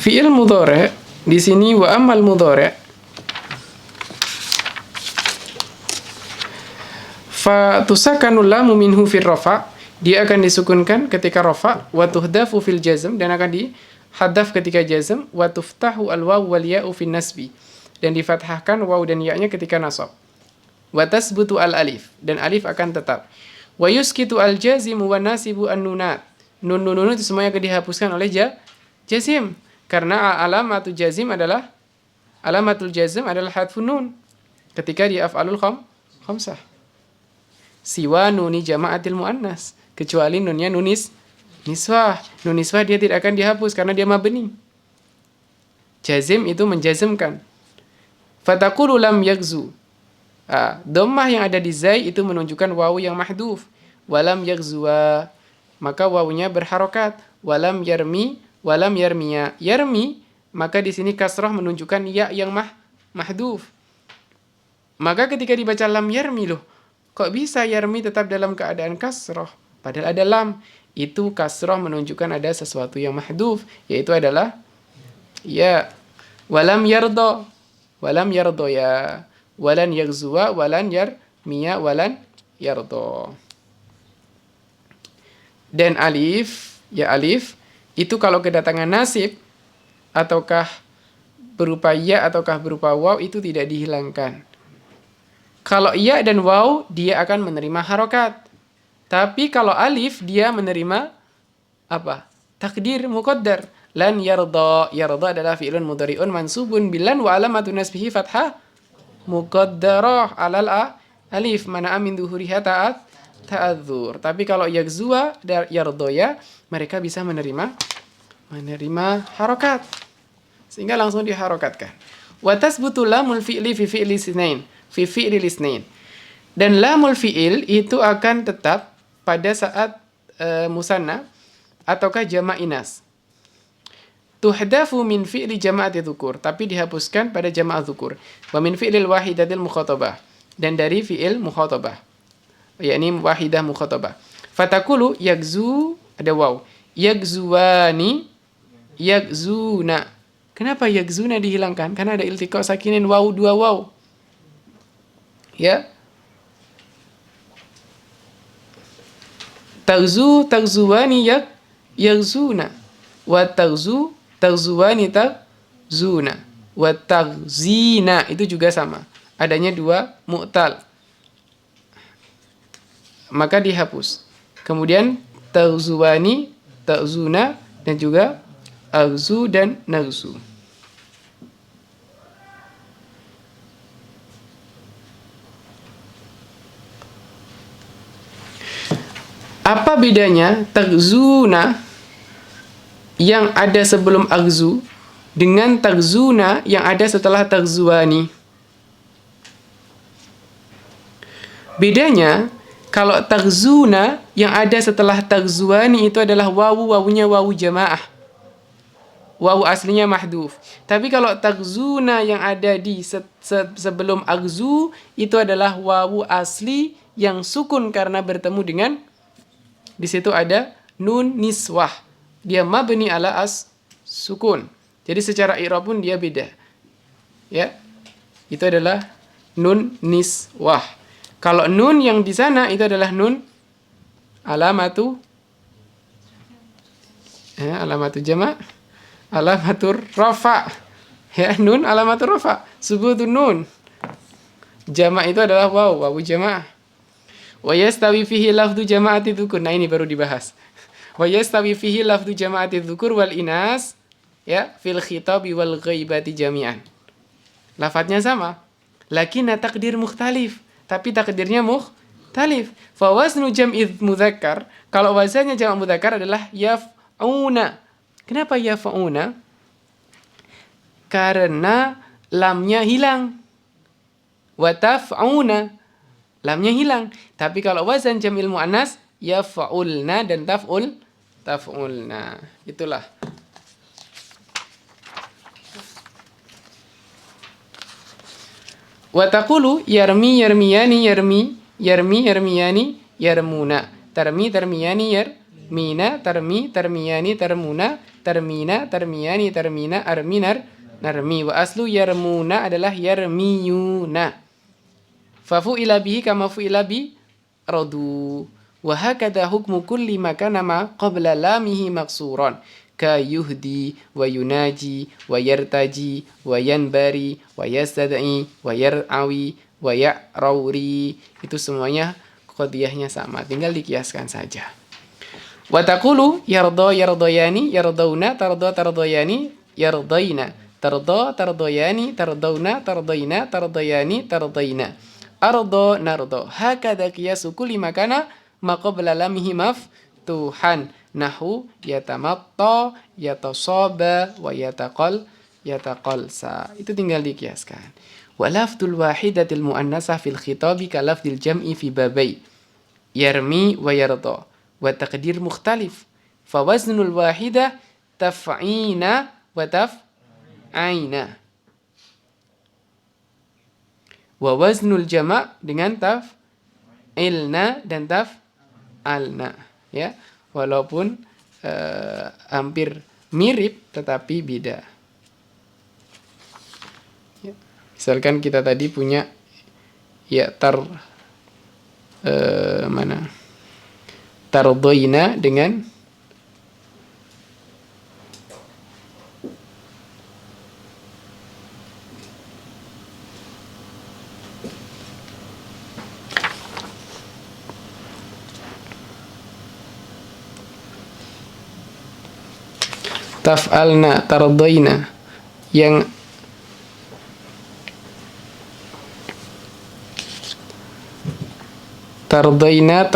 Speaker 1: Fi'il mudhari' di sini wa amal mudhari' fa tusakanu lamu minhu fil rafa', dia akan disukunkan ketika rafa', wa tuhdafu fil jazm, dan akan dihadaf ketika jazm, wa tuftahu al waw wal ya'u fil nasbi, dan difathahkan waw dan ya-nya ketika nasab. Wa tasbutu al alif, dan alif akan tetap. Wa yuskitu al jazimu wa nasibu an nunat, nun itu semuanya akan dihapuskan oleh jazim, karena alamatul jazim adalah hadfun nun ketika di af'alul khamsah. Siwa nuni jama'atil muannas, kecuali nunnya niswah. Nun niswah dia tidak akan dihapus karena dia mabni. Jazim itu menjazmkan. Fataqulu lam yaghzu. Dhammah yang ada di zai itu menunjukkan wawu yang mahdhuf. Walam yaghzuwa, maka wawunya berharokat. Walam yarmi, walam yarmiya. Yarmi, maka di sini kasrah menunjukkan ya yang mahdhuf. Maka ketika dibaca lam yarmi, loh, kok bisa yarmi tetap dalam keadaan kasrah? Padahal ada lam. Itu kasrah menunjukkan ada sesuatu yang mahdhuf, yaitu adalah ya. Walam yardo, walam yardo ya. Walan yaghzuwa, walan yarmiya, walan yardo. Dan alif, ya alif, itu kalau kedatangan nasib, ataukah berupa ya, ataukah berupa waw, itu tidak dihilangkan. Kalau ya dan waw, dia akan menerima harokat. Tapi kalau alif, dia menerima apa? Takdir muqaddar. Lan yarda. Yarda adalah fi'lun mudhari'un mansubun bilan wa alamatu nasbihi fathah muqaddarah alal alif. Mana'a min duhuriha ta'adzur. Tapi kalau yaghzuwa dan yardoya, mereka bisa menerima harokat. Sehingga langsung diharokatkan. Wa tasbutu lamul fi'li fi fi'li isnain. Fi fi'li isnain. Dan lamul fi'il itu akan tetap pada saat musanna ataukah jama' inas. Tuhdafu min fi'li jama'ati dzukur, tapi dihapuskan pada jama' dzukur. Wa min fi'lil wahidatil mukhatabah, dan dari fi'il mukhatabah, yakni wahidah mukhatabah. Fatakulu yaghzu, ada waw. Yaghzuwani, yaghzuna. Kenapa yaghzuna dihilangkan? Karena ada iltiqa sakinin waw, dua waw. Ya. Taghzu, taghzuwani, yaghzuna. Wa taghzu, taghzuwani, taghzuna. Wa taghzina, itu juga sama. Adanya dua mu'tal. Maka dihapus. Kemudian taghzuwani, taghzuna, dan juga aghzu dan naghzu. Apa bedanya taghzuna yang ada sebelum aghzu dengan taghzuna yang ada setelah taghzuwani? Bedanya, kalau taghzuna yang ada setelah taghzuwani itu adalah wawunya wawu jamaah. Wawu aslinya mahdhuf. Tapi kalau taghzuna yang ada di sebelum aghzu itu adalah wawu asli yang sukun karena bertemu dengan, di situ ada nun niswah. Dia mabni ala sukun. Jadi secara i'rab pun dia beda. Ya. Itu adalah nun niswah. Kalau nun yang di sana itu adalah nun alamatu jama', alamatur rafa. Ya, nun alamatur rafa. Subutun nun. Jama' itu adalah wawu jamaah. Wa yastawi fihi lafdhu jama'ati dzukur. Nah, ini baru dibahas. Wa yastawi fihi lafdhu jama'ati dzukur wal inas, ya, fil khitabi wal ghaibati jami'an. Lafadznya sama, lakinna takdir mukhtalif, tapi takdirnya mukhtalif. Fa waznu jam'i mudzakkar, kalau wazannya jama' mudzakkar adalah yaf'una. Kenapa yaf'una? Karena lamnya hilang. Wa taf'una, lamnya hilang. Tapi kalau wazan jam'il muannas yaf'ulna dan taf'ulna. Itulah. Wa taqulu yarmi yarmiyani yarmiyani yarmuna. Tarmi tarmiyani yarmina, tarmi tarmiyani tarmuna, tarmina tarmiyani tarmina, arminar narmi. Wa aslu yarmuna adalah yarmiyuna. Fafu'ila bihi kama fu'ila bi radu. Wa hakadha hukmu kulli ma kana ma qabla lamihi maksuran. Ka yuhdi wa yunaji wa yartaji wa yanbari wa yastad'i wa yar'awi wa ya'rawri. Itu semuanya qadiyahnya sama, tinggal dikiaskan saja. Wa taqulu yarda yardayani yardawna tarda tardayani yardaina. Tarda tardayani tardawna tardaina tardayani tardaina. Ardo nardo. Hakadha qiyasu kulli makana ma qabla lamihi maftuhan. Nahu yatamatta, yatasaba, wa yataqalsa. Itu tinggal dikiaskan. Wa lafdul wahidatil muannasah fil khitabi ka lafdil jam'i fi babai. Yarmi wa yarda. Wa taqdir mukhtalif. Fa waznul wahidah taf'ina wa taf'aina. Wa waznul jama' dengan taf'ilna dan taf'alna. Ya, walaupun hampir mirip tetapi beda. Ya. Misalkan kita tadi punya ya tardoina dengan taf'alna, tardoina, yang tardoina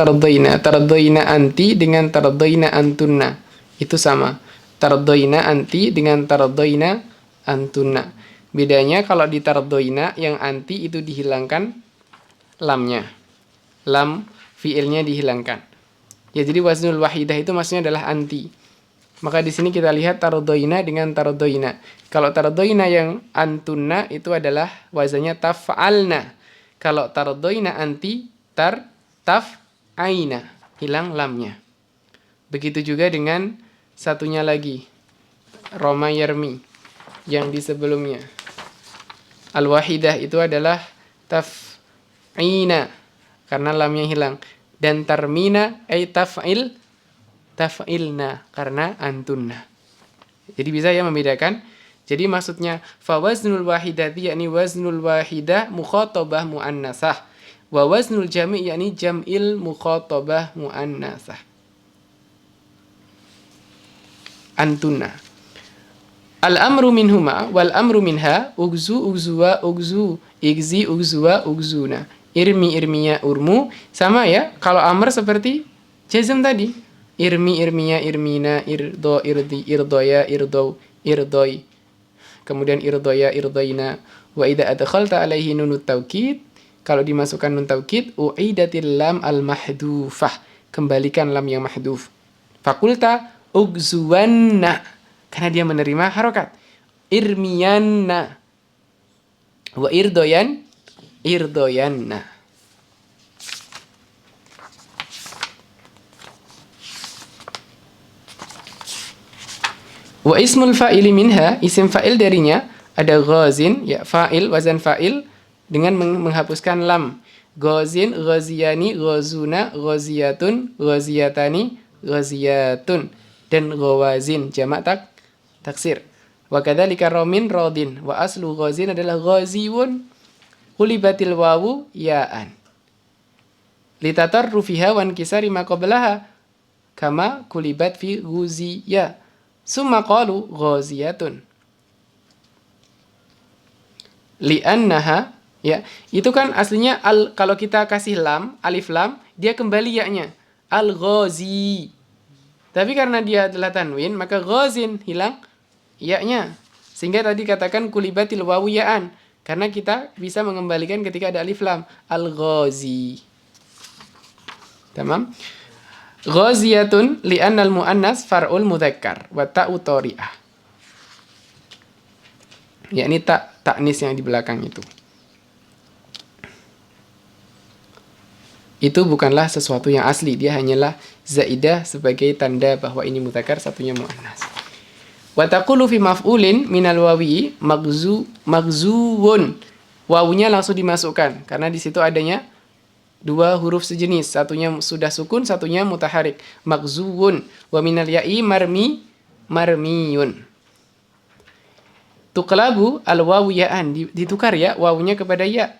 Speaker 1: anti dengan tardoina antunna itu sama. Tardoina anti dengan tardoina antunna. Bedanya kalau di tardoina yang anti itu dihilangkan lamnya, lam fiilnya dihilangkan. Ya, jadi waznul wahidah itu maksudnya adalah anti. Maka di sini kita lihat tardoina dengan tardoina. Kalau tardoina yang antunna itu adalah wazannya taf'alna. Kalau tardoina anti taf'aina, hilang lamnya. Begitu juga dengan satunya lagi, Roma Yarmi yang di sebelumnya. Al-wahidah itu adalah taf'ina karena lamnya hilang, dan tarmina ay taf'ilna karena antunna. Jadi bisa ya membedakan. Jadi maksudnya fa waznul wahidati yakni waznul wahidah mukhatabah muannasah, wa waznul jami' yakni jam'il mukhatabah muannasah. Antunna. Al-amru minhuma wal amru minha ugzu ugzuwa ugzu, igzi ugzuwa ugzuna, irmi irmiya urmu. Sama ya, kalau amr seperti jazm tadi. Irmi irmiya irmina, irdo irdi irdoya irdo irdoi, kemudian irdoya irdoina. Wa idza adkhalta alaihi nunut taukid, kalau dimasukkan nun taukid, uidatil lam al mahdufah, kembalikan lam yang mahduf. Fakulta ugzuwanna, karena dia menerima harokat. Irmiyanna wa irdoyanna. Wa ismul fa'ili minha, isim fa'il darinya ada ghazin, ya fa'il, wazan fa'il dengan menghapuskan lam. Ghazin, ghaziyani, ghazuna, ghaziyatun, ghaziyatani, ghaziyatun, dan ghawazin, jamak taksir. Wa kadzalika ramin radin, wa aslu ghazin adalah ghaziwun, qulibatil wawu ya'an. Litatarru fiha wan kisari ma qablaha kama kulibat fi ghuziya. Summa qalu ghaziyatun. Li'annaha, ya, itu kan aslinya kalau kita kasih lam, alif lam, dia kembali ya-nya. Al-ghazi. Tapi karena dia adalah tanwin, maka ghazin hilang ya-nya. Sehingga tadi katakan kulibatil wawu ya'an, karena kita bisa mengembalikan ketika ada alif lam. Al-ghazi. Tamam? Ghaziyatun li'annal muannas far'ul mudzakkar wa ta'u tari'ah. Yakni taknis yang di belakang itu. Itu bukanlah sesuatu yang asli, dia hanyalah zaidah sebagai tanda bahwa ini mudzakkar, satunya muannas. Wa taqulu fi maf'ulin minal wawi maghzuwun. Wawunya langsung dimasukkan karena di situ adanya dua huruf sejenis, satunya sudah sukun, satunya mutaharik. Maghzuwun. Wa minal ya'i marmiyun. Tuqlabu al-wawu ya'an, ditukar ya wawunya kepada ya.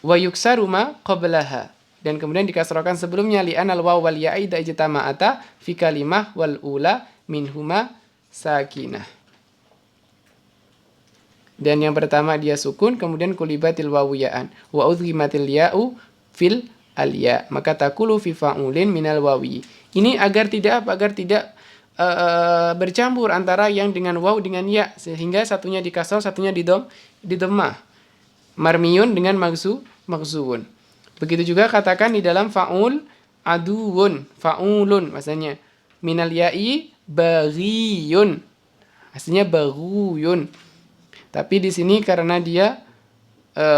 Speaker 1: Wa yuksaru ma qablaha, dan kemudian dikasrokan sebelumnya, li'an al-wawu wal ya'i idza ijtama'ata fi kalimah wal ula minhuma sakinah. Dan yang pertama dia sukun, kemudian kulibatil wawu ya'an, wa udghimatil ya'u fil al-ya. Maka takulu fi fa'ulin minal wawi. Ini agar tidak bercampur antara yang dengan waw dengan ya, sehingga satunya di kasrah, satunya di dhammah. Marmiyun dengan maghzuun. Begitu juga katakan di dalam fa'ul aduun, fa'ulun maksudnya. Minal ya'i baghiyun. Aslinya baghuyun. Tapi di sini karena dia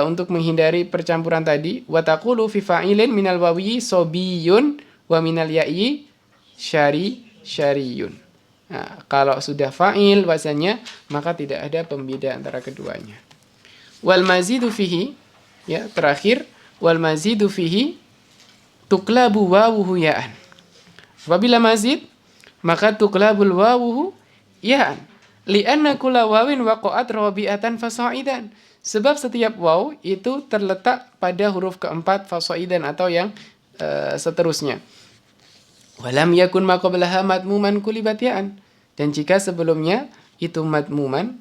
Speaker 1: untuk menghindari percampuran tadi, wa taqulu fi fa'ilin minal wawi sobiyun wa minal ya'i syariyun. Nah, kalau sudah fa'il bahasanya, maka tidak ada pembeda antara keduanya. Wal mazidu fihi, ya, terakhir, wal mazidu fihi tuklabu wawuhu ya'an. Apabila mazid, maka tuklabul wawuhu ya'an. Li'anna kulla wawin waqa'at rabi'atan fasa'idan. Sebab setiap waw itu terletak pada huruf keempat fasa'idan atau yang seterusnya. Walam yakun ma qablaha madmuman kulibat ya'an. Dan jika sebelumnya itu madmuman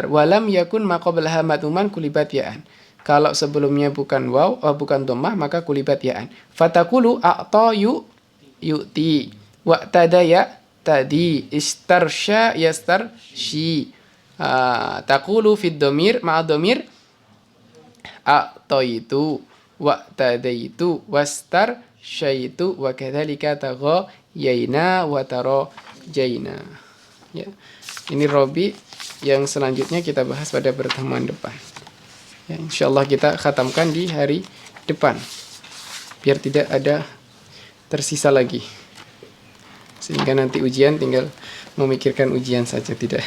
Speaker 1: walam yakun ma qablaha madmuman kulibat ya'an. Kalau sebelumnya bukan waw, bukan dhammah, maka kulibat ya'an. Fatakulu a'ta yu'ti wa'tadaya tadi, istarsya yastarshi. Taqulu fid dhamir ma'a dhamir a'taitu wa'tadaitu wastarsyaitu wa kadzalika taghayyana wa tarajaina. Ya. Ini Robi yang selanjutnya kita bahas pada pertemuan depan. Ya, insyaallah kita khatamkan di hari depan. Biar tidak ada tersisa lagi. Sehingga nanti ujian tinggal memikirkan ujian saja, tidak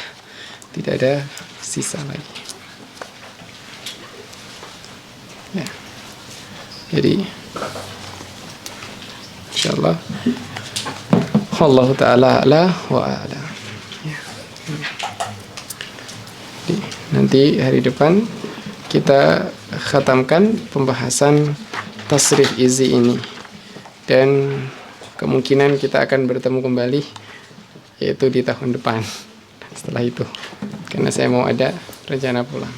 Speaker 1: ada sisa lagi. Ya. Jadi insyaallah Allah taala a'la wa a'la. Ya. Jadi, nanti hari depan kita khatamkan pembahasan tasrif izi ini, dan kemungkinan kita akan bertemu kembali yaitu di tahun depan setelah itu, karena saya mau ada rencana pulang.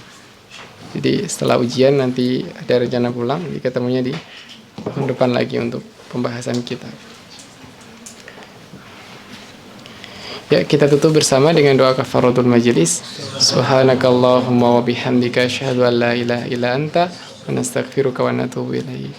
Speaker 1: Jadi setelah ujian nanti ada rencana pulang, jadi ketemunya di tahun depan lagi untuk pembahasan kita. Ya, kita tutup bersama dengan doa kafaratul majelis. Subhanakallahumma wa bihamdika asyhadu an la ilaha illa anta wa nastaghfiruka wa natubu ilaik.